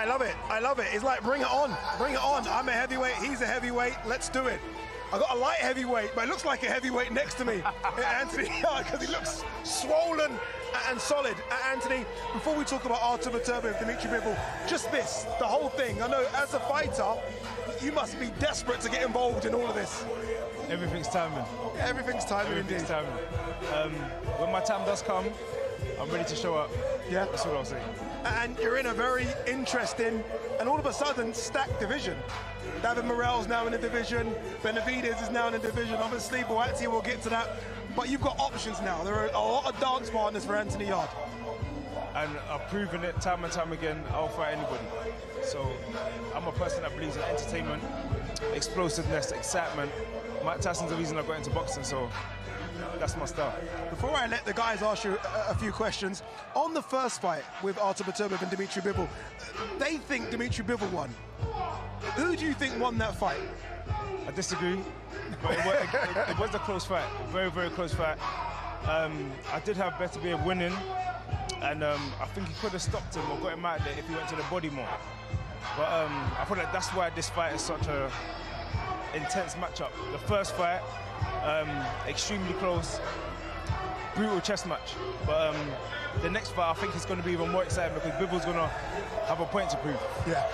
I love it. I love it. It's like, bring it on. Bring it on. I'm a heavyweight. He's a heavyweight. Let's do it. I got a light heavyweight, but it looks like a heavyweight next to me, Anthony, because he looks swollen and solid. Anthony, before we talk about Artur Beterbiev, Dimitri Bivol, just this, the whole thing. I know as a fighter, you must be desperate to get involved in all of this. Everything's timing. Everything's timing, Everything's indeed. timing. When my time does come, I'm ready to show up. Yeah. That's what I'll say. And you're in a very interesting and all of a sudden stacked division. David Morrell's now in the division. Benavidez is now in the division. Obviously, Buatsi, we'll get to that. But you've got options now. There are a lot of dance partners for Anthony Yarde. And I've proven it time and time again. I'll fight anybody. So I'm a person that believes in entertainment, explosiveness, excitement. Mike Tyson's the reason I got into boxing, so that's my style. Before I let the guys ask you a few questions, on the first fight with Artur Beterbiev and Dimitri Bivol, they think Dimitri Bivol won. Who do you think won that fight? I disagree, but it was a close fight, very, very close fight. I did have Beterbiev winning, and I think he could have stopped him or got him out there if he went to the body more. But I feel like that's why this fight is such a intense matchup. The first fight, extremely close, brutal chess match. But the next fight, I think it's going to be even more exciting because Bivol's going to have a point to prove. Yeah.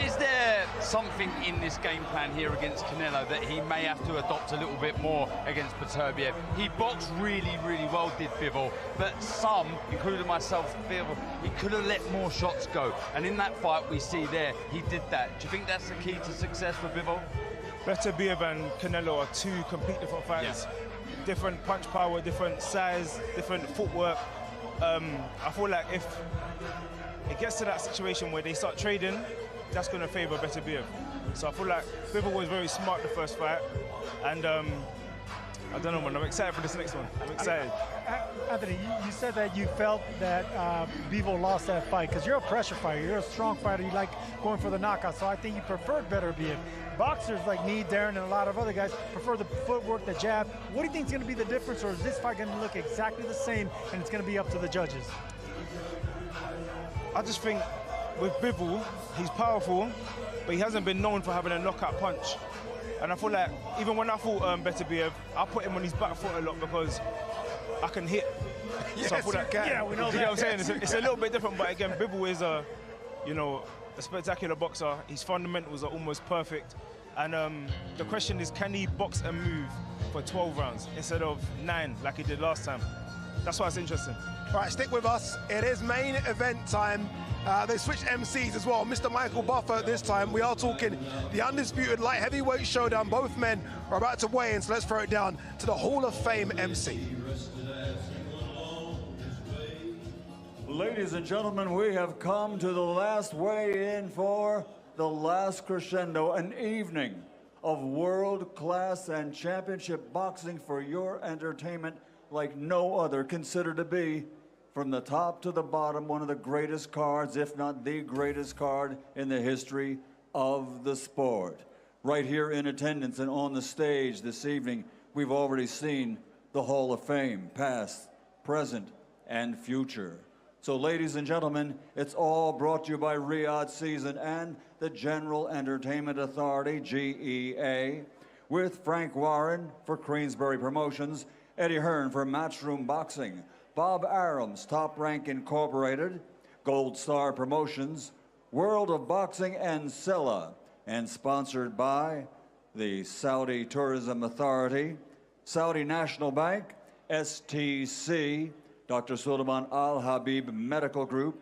Is there something in this game plan here against Canelo that he may have to adopt a little bit more against Beterbiev? He boxed really, really well, did Bivol, but some, including myself, feel he could have let more shots go. And in that fight we see there, he did that. Do you think that's the key to success for Bivol? Beterbiev and Canelo are two complete different fighters. Yeah. Different punch power, different size, different footwork. I feel like if it gets to that situation where they start trading, that's going to favour Beterbiev. So I feel like Bivol was very smart the first fight, and I don't know, man, I'm excited for this next one. I'm excited. Anthony, you said that you felt that Bivol lost that fight because you're a pressure fighter, you're a strong fighter, you like going for the knockout, so I think you preferred Beterbiev. Boxers like me, Darren, and a lot of other guys prefer the footwork, the jab. What do you think is going to be the difference, or is this fight going to look exactly the same and it's going to be up to the judges? I just think with Bivol, he's powerful, but he hasn't been known for having a knockout punch. And I feel like even when I fought Beterbiev, I put him on his back foot a lot because I can hit. Yes, so I feel like, yeah, we know you that. know what I'm saying? It's a little bit different, but again, Bivol is a spectacular boxer. His fundamentals are almost perfect. And the question is, can he box and move for 12 rounds instead of 9 like he did last time? That's why it's interesting. All right, stick with us. It is main event time. They switched MCs as well. Mr. Michael Buffer this time. We are talking the undisputed light heavyweight showdown. Both men are about to weigh in, so let's throw it down to the Hall of Fame MC. Ladies and gentlemen, we have come to the last weigh-in for the last crescendo, an evening of world-class and championship boxing for your entertainment like no other, considered to be, from the top to the bottom, one of the greatest cards, if not the greatest card in the history of the sport. Right here in attendance and on the stage this evening, we've already seen the Hall of Fame, past, present, and future. So ladies and gentlemen, it's all brought to you by Riyadh Season and the General Entertainment Authority, GEA, with Frank Warren for Queensberry Promotions, Eddie Hearn for Matchroom Boxing, Bob Arams, Top Rank Incorporated, Gold Star Promotions, World of Boxing, and Silla, and sponsored by the Saudi Tourism Authority, Saudi National Bank, STC, Dr. Sulaiman Al Habib Medical Group,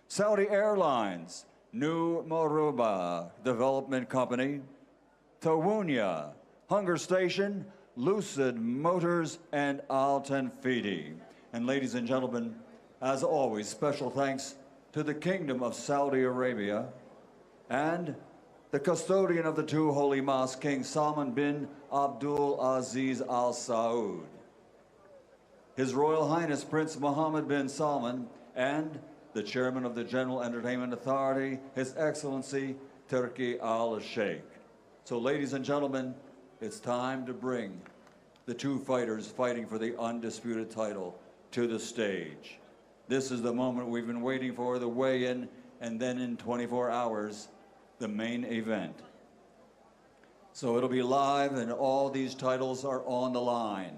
Saudi Airlines, New Moruba Development Company, Tawunya, Hunger Station, Lucid Motors, and Al Tanfidi. And ladies and gentlemen, as always, special thanks to the Kingdom of Saudi Arabia and the custodian of the two holy mosques, King Salman bin Abdul Aziz Al Saud, His Royal Highness Prince Mohammed bin Salman, and the chairman of the General Entertainment Authority, His Excellency Turki Al Sheikh. So ladies and gentlemen, it's time to bring the two fighters fighting for the undisputed title to the stage. This is the moment we've been waiting for, the weigh-in and then in 24 hours, the main event. So it'll be live, and all these titles are on the line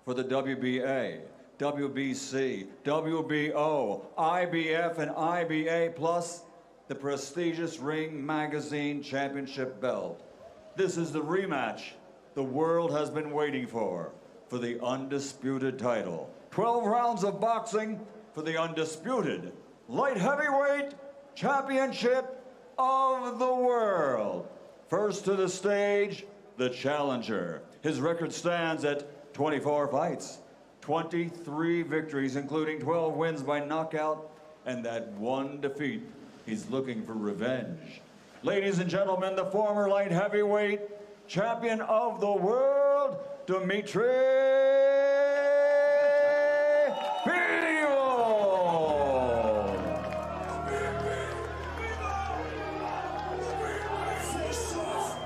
for the WBA, WBC, WBO, IBF, and IBA, plus the prestigious Ring Magazine Championship belt. This is the rematch the world has been waiting for the undisputed title. 12 rounds of boxing for the undisputed light heavyweight championship of the world. First to the stage, the challenger. His record stands at 24 fights, 23 victories, including 12 wins by knockout, and that one defeat. He's looking for revenge. Ladies and gentlemen, the former light heavyweight champion of the world, Dimitri Bivol. Face off.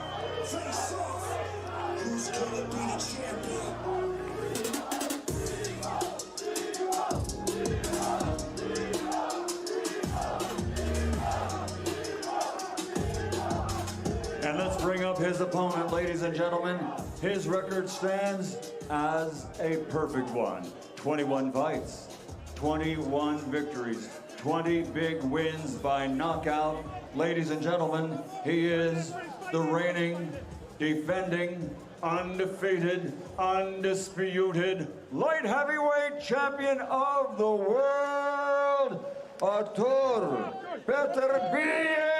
Who's gonna be the champion? And let's bring up his opponent, ladies and gentlemen. His record stands as a perfect one. 21 fights, 21 victories, 20 big wins by knockout. Ladies and gentlemen, he is the reigning, defending, undefeated, undisputed light heavyweight champion of the world, Artur Beterbiev.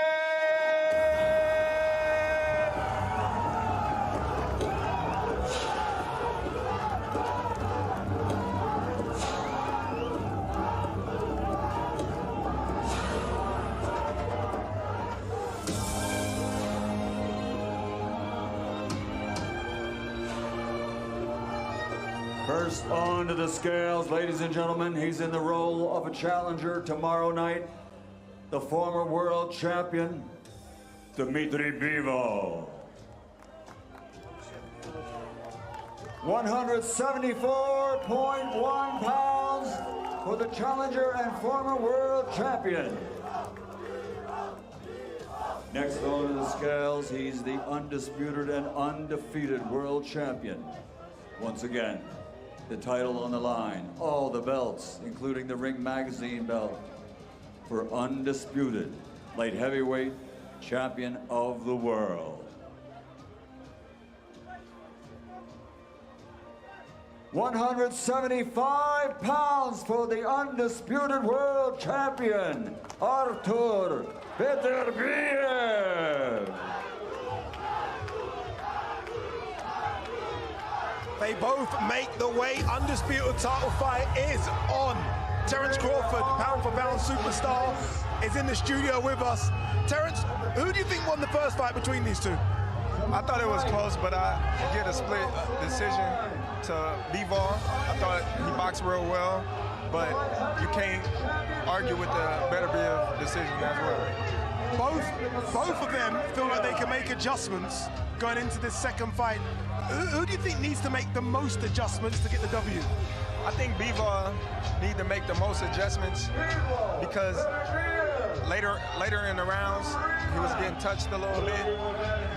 First onto the scales, ladies and gentlemen, he's in the role of a challenger tomorrow night. The former world champion, Dimitri Bivol. 174.1 pounds for the challenger and former world champion. Next onto the scales, he's the undisputed and undefeated world champion. Once again, the title on the line, all the belts, including the Ring Magazine belt, for undisputed light heavyweight champion of the world. 175 pounds for the undisputed world champion, Artur Beterbiev. They both make the way. Undisputed title fight is on. Terence Crawford, pound for pound superstar, is in the studio with us. Terence, who do you think won the first fight between these two? I thought it was close, but I get a split decision to Bivol. I thought he boxed real well, but you can't argue with the Beterbiev decision as well. Both of them feel like they can make adjustments going into this second fight. Who do you think needs to make the most adjustments to get the W? I think Bivol need to make the most adjustments because later in the rounds he was getting touched a little bit.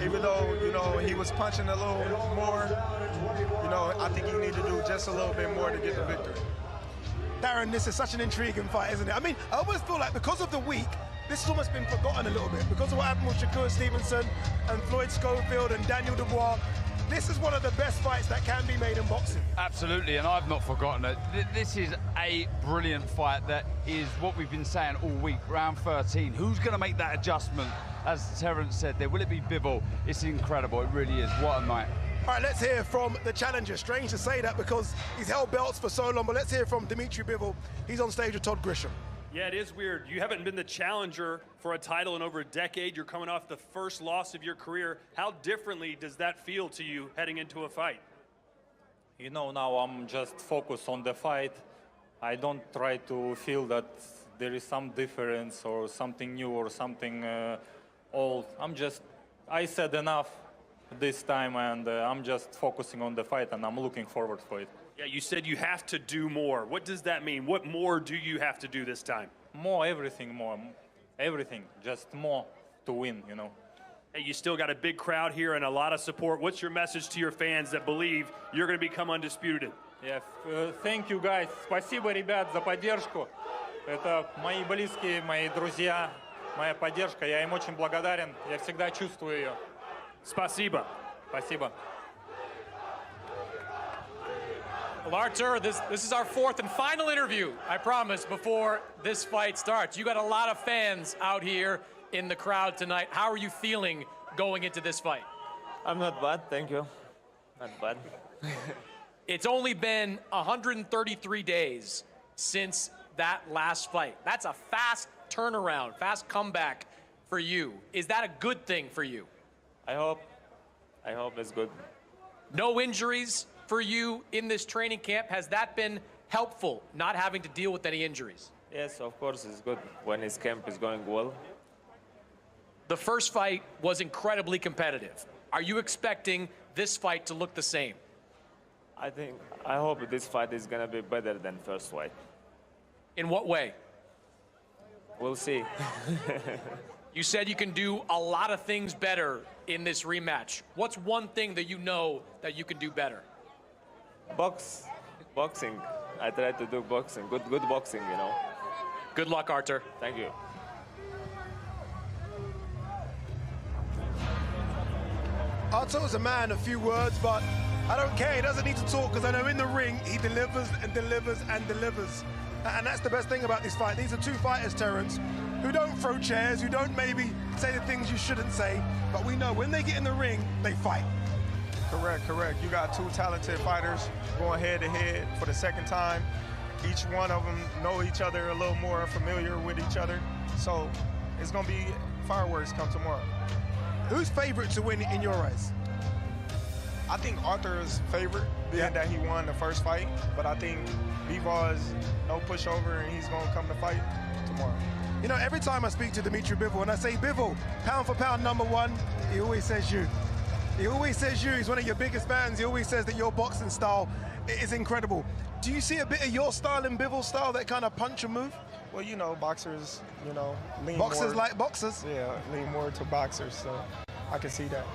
Even though he was punching a little more, I think he need to do just a little bit more to get the victory. Darren, this is such an intriguing fight, isn't it? I mean, I almost feel like because of the week, this has almost been forgotten a little bit because of what happened with Shakur Stevenson and Floyd Schofield and Daniel Dubois. This is one of the best fights that can be made in boxing. Absolutely, and I've not forgotten it. This is a brilliant fight that is what we've been saying all week, round 13. Who's going to make that adjustment? As Terence said there, will it be Bivol? It's incredible, it really is. What a night. All right, let's hear from the challenger. Strange to say that because he's held belts for so long, but let's hear from Dimitri Bivol. He's on stage with Todd Grisham. Yeah, it is weird. You haven't been the challenger for a title in over a decade. You're coming off the first loss of your career. How differently does that feel to you heading into a fight? Now I'm just focused on the fight. I don't try to feel that there is some difference or something new or something old. I said enough this time, and I'm just focusing on the fight, and I'm looking forward for it. Yeah, you said you have to do more. What does that mean? What more do you have to do this time? Everything more. everything, just more to win, you know. Hey, you still got a big crowd here and a lot of support. What's your message to your fans that believe you're going to become undisputed? Yeah, thank you, guys. Спасибо, ребят, за поддержку. Это мои близкие, мои друзья, моя поддержка. Я им очень благодарен. Я всегда чувствую ее. Спасибо. Спасибо. Well, Artur, this is our fourth and final interview, I promise, before this fight starts. You got a lot of fans out here in the crowd tonight. How are you feeling going into this fight? I'm not bad, thank you. Not bad. It's only been 133 days since that last fight. That's a fast turnaround, fast comeback for you. Is that a good thing for you? I hope it's good. No injuries for you in this training camp. Has that been helpful, not having to deal with any injuries? Yes, of course it's good when his camp is going well. The first fight was incredibly competitive. Are you expecting this fight to look the same? I hope this fight is gonna be better than first fight. In what way? We'll see. You said you can do a lot of things better in this rematch. What's one thing that you know that you can do better? Boxing. I try to do boxing. Good boxing, you know. Good luck, Artur. Thank you. Artur's a man of few words, but I don't care. He doesn't need to talk because I know in the ring he delivers and delivers and delivers. And that's the best thing about this fight. These are two fighters, Terence, who don't throw chairs, who don't maybe say the things you shouldn't say, but we know when they get in the ring, they fight. Correct. You got two talented fighters going head-to-head for the second time. Each one of them know each other a little more, familiar with each other. So it's going to be fireworks come tomorrow. Who's favorite to win in your eyes? I think Arthur is favorite, being that he won the first fight. But I think Bivol is no pushover, and he's going to come to fight tomorrow. You know, every time I speak to Dimitri Bivol and I say, Bivol, pound for pound #1, he always says you. He always says you. He's one of your biggest fans. He always says that your boxing style is incredible. Do you see a bit of your style in Bivol's style, that kind of punch and move? Well, you know, boxers, you know, lean boxers more. like boxers? Yeah, lean more to boxers, so I can see that.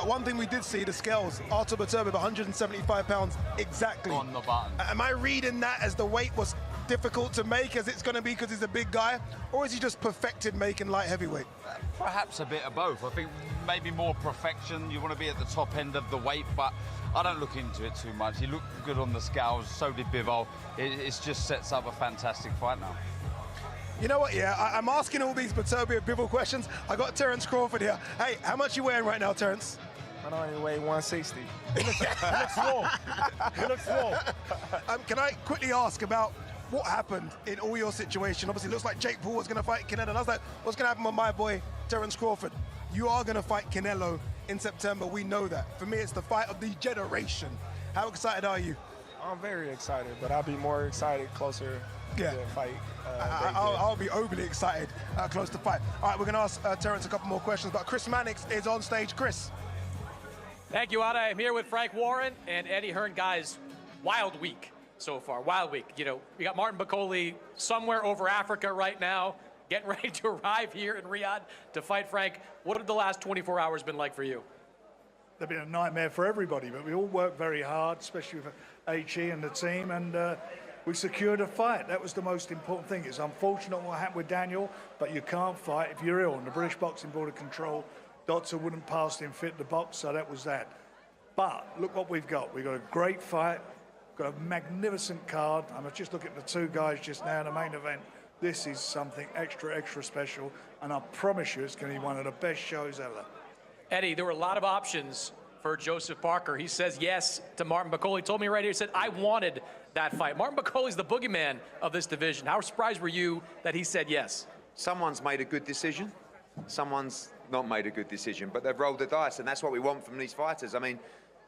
One thing we did see, the scales, Artur Beterbiev, 175 pounds exactly. On the button. Am I reading that as the weight was difficult to make as it's going to be because he's a big guy, or is he just perfected making light heavyweight? Perhaps a bit of both. I think maybe more perfection. You want to be at the top end of the weight, but I don't look into it too much. He looked good on the scales, so did Bivol. It just sets up a fantastic fight now. You know what, yeah, I'm asking all these Beterbiev Bivol questions. I got Terence Crawford here. Hey, how much you weighing right now, Terence? I only weigh 160. He looks small. He looks small. Can I quickly ask about what happened in all your situation? Obviously, it looks like Jake Paul was going to fight Canelo. And I was like, what's going to happen with my boy, Terence Crawford? You are going to fight Canelo in September. We know that. For me, it's the fight of the generation. How excited are you? I'm very excited, but I'll be more excited closer to the fight. I'll be overly excited close to fight. All right, we're going to ask Terence a couple more questions, but Chris Mannix is on stage. Chris. Thank you, Ada. I'm here with Frank Warren and Eddie Hearn. Guys, wild week so far, wild week. You know, we got Martin Bakole somewhere over Africa right now, getting ready to arrive here in Riyadh to fight Frank. What have the last 24 hours been like for you? They've been a nightmare for everybody, but we all worked very hard, especially with HE and the team, and we secured a fight. That was the most important thing. It's unfortunate what happened with Daniel, but you can't fight if you're ill. And the British Boxing Board of Control, doctor wouldn't pass him fit to box, so that was that. But look what we've got. We've got a great fight, got a magnificent card. I'm just looking at the two guys just now in the main event. This is something extra, extra special, and I promise you it's going to be one of the best shows ever. Eddie, there were a lot of options for Joseph Parker. He says yes to Martin Bakole. He told me right here, he said, I wanted that fight. Martin Bakole's the boogeyman of this division. How surprised were you that he said yes? Someone's made a good decision. Someone's not made a good decision, but they've rolled the dice, and that's what we want from these fighters. I mean,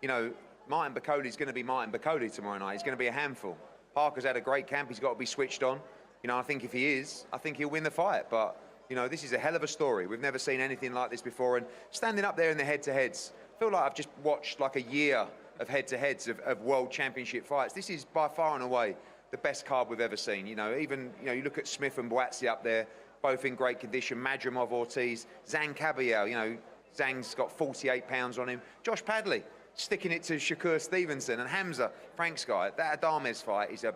you know, Martin Bakole's going to be Martin Bakole tomorrow night. He's going to be a handful. Parker's had a great camp. He's got to be switched on. You know, I think if he is, I think he'll win the fight. But, you know, this is a hell of a story. We've never seen anything like this before. And standing up there in the head-to-heads, I feel like I've just watched like a year of head-to-heads of world championship fights. This is by far and away the best card we've ever seen. You know, even, you know, you look at Smith and Buatsi up there, both in great condition. Madrimov, Ortiz, Zhang Caballel, you know, Zhang's got 48 pounds on him. Josh Padley sticking it to Shakur Stevenson, and Hamza, Frank's guy. That Adames fight is a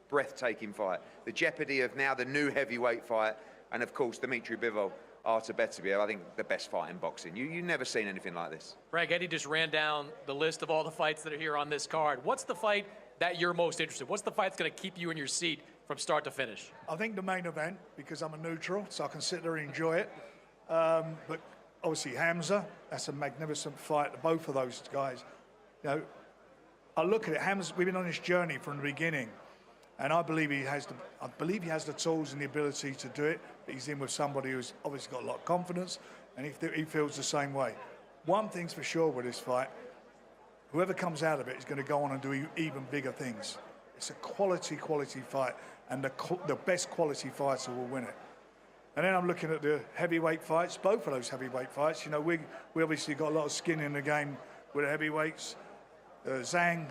breathtaking fight. The jeopardy of now the new heavyweight fight, and of course Dimitri Bivol, Artur Beterbiev, I think the best fight in boxing. You've never seen anything like this. Frank, Eddie just ran down the list of all the fights that are here on this card. What's the fight that you're most interested in? What's the fight that's going to keep you in your seat from start to finish? I think the main event, because I'm a neutral, so I can sit there and enjoy it. But obviously Hamza, that's a magnificent fight. Both of those guys, you know, I look at it. Hamza, we've been on this journey from the beginning, and I believe he has the tools and the ability to do it. But he's in with somebody who's obviously got a lot of confidence, and he feels the same way. One thing's for sure with this fight: whoever comes out of it is going to go on and do even bigger things. It's a quality fight, and the best quality fighter will win it. And then I'm looking at the heavyweight fights, both of those heavyweight fights. You know, we obviously got a lot of skin in the game with the heavyweights. Zhang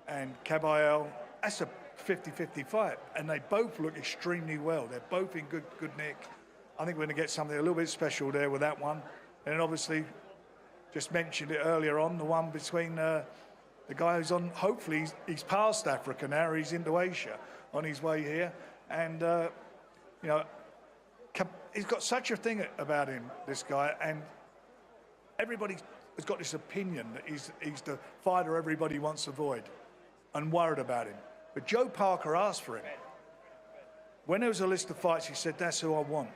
and Caballel, that's a 50-50 fight, and they both look extremely well. They're both in good nick. I think we're going to get something a little bit special there with that one. And then obviously, just mentioned it earlier on, the one between the guy who's on, hopefully he's past Africa now, he's into Asia on his way here. And, you know, he's got such a thing about him, this guy, and everybody has got this opinion that he's the fighter everybody wants to avoid and worried about him. But Joe Parker asked for him. When there was a list of fights, he said, that's who I want.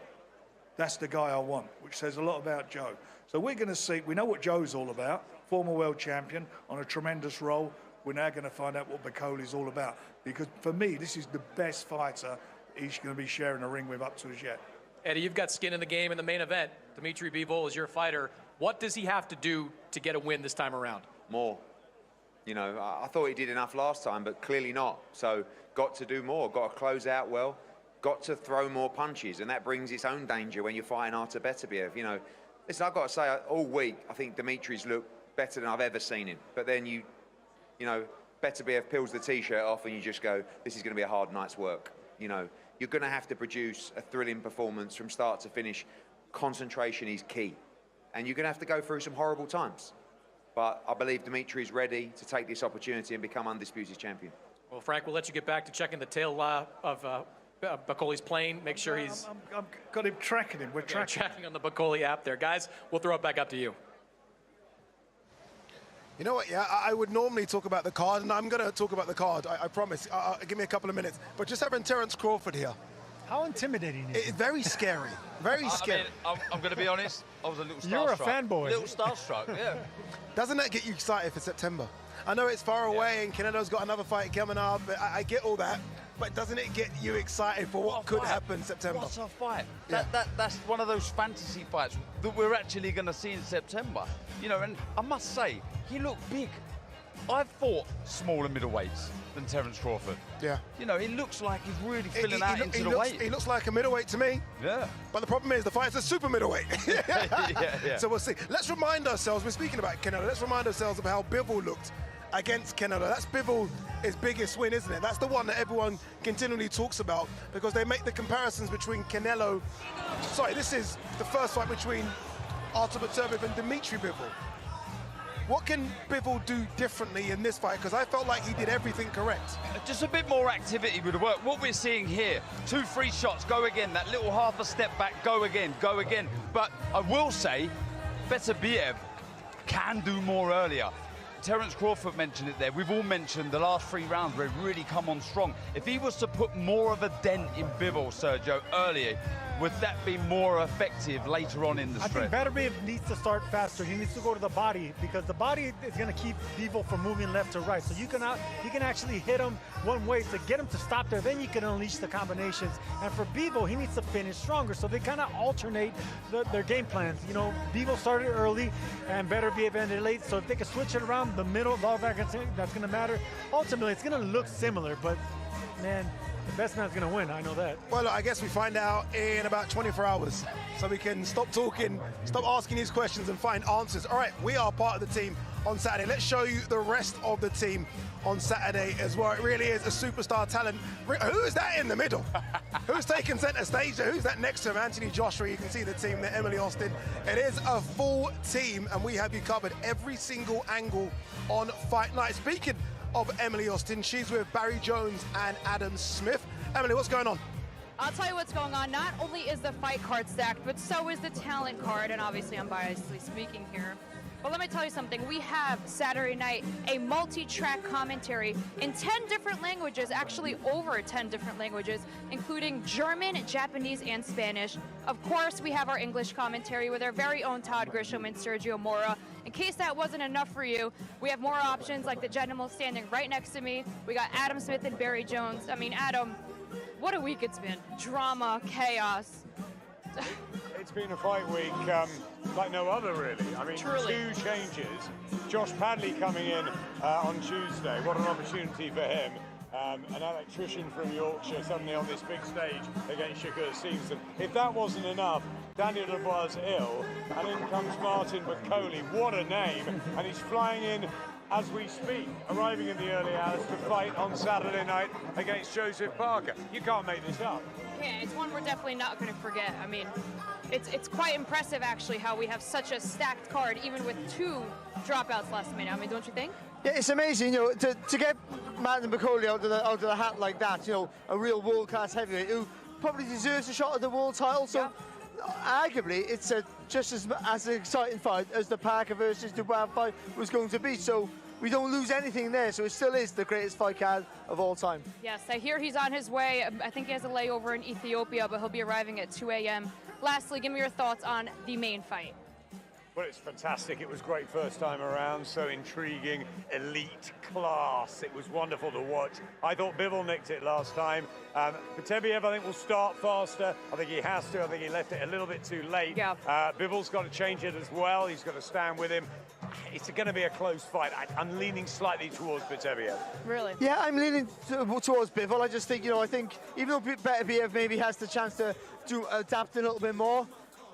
That's the guy I want, which says a lot about Joe. So we're going to see, we know what Joe's all about, former world champion on a tremendous roll. We're now going to find out what Bakoli's all about. Because for me, this is the best fighter he's going to be sharing a ring with up to as yet. Eddie, you've got skin in the game in the main event. Dimitri Bivol is your fighter. What does he have to do to get a win this time around? More. You know, I thought he did enough last time, but clearly not. So got to do more, got to close out well, got to throw more punches, and that brings its own danger when you're fighting Artur Beterbiev. You know, listen, I've got to say, all week, I think Dimitri's looked better than I've ever seen him. But then you know, Beterbiev peels the T-shirt off and you just go, this is going to be a hard night's work. You know, you're going to have to produce a thrilling performance from start to finish. Concentration is key. And you're going to have to go through some horrible times. But I believe Dimitri is ready to take this opportunity and become undisputed champion. Well, Frank, we'll let you get back to checking the tail of Bakoli's plane. Make sure he's... I've got him tracking him. We're tracking on the Bakoli app there. Guys, we'll throw it back up to you. You know what, yeah, I would normally talk about the card, and I'm going to talk about the card, I promise. Give me a couple of minutes. But just having Terence Crawford here. How intimidating is it? It's very scary. Very scary. I mean, I'm going to be honest, I was a little starstruck. You're a fanboy. Little starstruck, yeah. Doesn't that get you excited for September? I know it's far away and Canelo's got another fight coming up. I get all that. But doesn't it get you excited for what could happen in September? What a fight. Yeah. That's one of those fantasy fights that we're actually going to see in September. You know, and I must say, he looked big. I've fought smaller middleweights than Terence Crawford. Yeah. You know, he looks like he's really filling out into the weight. He looks like a middleweight to me. Yeah. But the problem is the fight's a super middleweight. yeah. So we'll see. Let's remind ourselves, we're speaking about Canelo, let's remind ourselves of how Bivol looked against Canelo. That's Bivol's biggest win, isn't it? That's the one that everyone continually talks about because they make the comparisons between Canelo. Sorry, this is the first fight between Artur Beterbiev and Dimitri Bivol. What can Bivol do differently in this fight? Because I felt like he did everything correct. Just a bit more activity would have worked. What we're seeing here, 2 free shots, go again. That little half a step back, go again. But I will say, Beterbiev can do more earlier. Terence Crawford mentioned it there. We've all mentioned the last 3 rounds where he really come on strong. If he was to put more of a dent in Bivol, Sergio, earlier, would that be more effective later on in the stretch? I think Beterbiev needs to start faster. He needs to go to the body because the body is going to keep Bivol from moving left to right. So you can actually hit him one way to get him to stop there. Then you can unleash the combinations. And for Bivol, he needs to finish stronger. So they kind of alternate their game plans. You know, Bivol started early and Beterbiev ended late. So if they can switch it around the middle, all that's going to matter. Ultimately, it's going to look similar, but man, The best man's going to win. I know that. Well, look, I guess we find out in about 24 hours. So we can stop talking, stop asking these questions and find answers. All right, we are part of the team on Saturday. Let's show you the rest of the team on Saturday as well. It really is a superstar talent. Who is that in the middle? Who's taking center stage there? Who's that next to him? Anthony Joshua. You can see the team there, Emily Austin. It is a full team, and we have you covered every single angle on Fight Night. Speaking of Emily Austin, she's with Barry Jones and Adam Smith. Emily, what's going on? I'll tell you what's going on. Not only is the fight card stacked, but so is the talent card, and obviously I'm biasly speaking here. But let me tell you something. We have Saturday night a multi-track commentary in 10 different languages, actually over 10 different languages, including German, Japanese, and Spanish. Of course, we have our English commentary with our very own Todd Grisham and Sergio Mora. In case that wasn't enough for you, we have more options like the gentleman standing right next to me. We got Adam Smith and Barry Jones. I mean, Adam, what a week it's been. Drama, chaos. It's been a fight week like no other, really. I mean, Truly. 2 changes. Josh Padley coming in on Tuesday. What an opportunity for him. An electrician from Yorkshire suddenly on this big stage against Shakur Stevenson. If that wasn't enough, Daniel Dubois is ill, and in comes Martin McCauley. What a name! And he's flying in as we speak, arriving in the early hours to fight on Saturday night against Joseph Parker. You can't make this up. Yeah, it's one we're definitely not going to forget. I mean, it's quite impressive, actually, how we have such a stacked card, even with 2 dropouts last minute. I mean, don't you think? Yeah, it's amazing, you know, to get Martin McCauley out of the hat like that, you know, a real world-class heavyweight who probably deserves a shot at the world title. So, arguably, it's just as an exciting fight as the Parker versus Dubois fight was going to be. So, we don't lose anything there. So, it still is the greatest fight card of all time. Yes, I hear he's on his way. I think he has a layover in Ethiopia, but he'll be arriving at 2 a.m. Lastly, give me your thoughts on the main fight. Well, it's fantastic. It was great first time around, so intriguing, elite class. It was wonderful to watch. I thought Bivol nicked it last time. Potebiev, I think, will start faster. I think he has to. I think he left it a little bit too late. Yeah. Bivol's got to change it as well. He's got to stand with him. It's going to be a close fight. I'm leaning slightly towards Potebiev. Really? Yeah, I'm leaning towards Bivol. I just think, you know, I think even though Potebiev maybe has the chance to adapt a little bit more,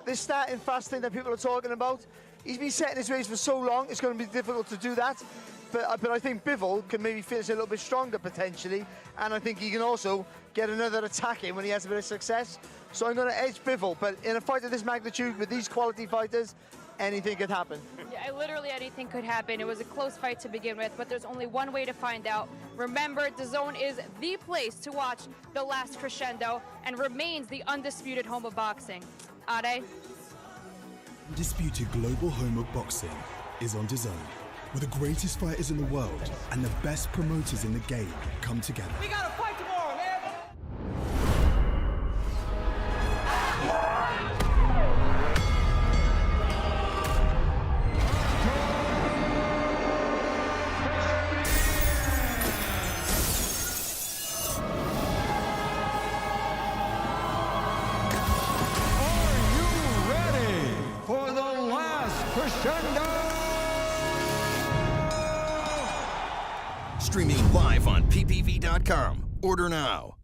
this starting fast thing that people are talking about, he's been setting his ways for so long, it's going to be difficult to do that. But I think Bivol can maybe finish a little bit stronger potentially, and I think he can also get another attack in when he has a bit of success. So I'm going to edge Bivol, but in a fight of this magnitude with these quality fighters, anything could happen. Yeah, literally anything could happen. It was a close fight to begin with, but there's only one way to find out. Remember, DAZN is the place to watch The Last Crescendo and remains the undisputed home of boxing. Ade? Undisputed global home of boxing is on DAZN, where the greatest fighters in the world and the best promoters in the game come together. We got a fight tomorrow, man! For the last crescendo! Streaming live on ppv.com. Order now.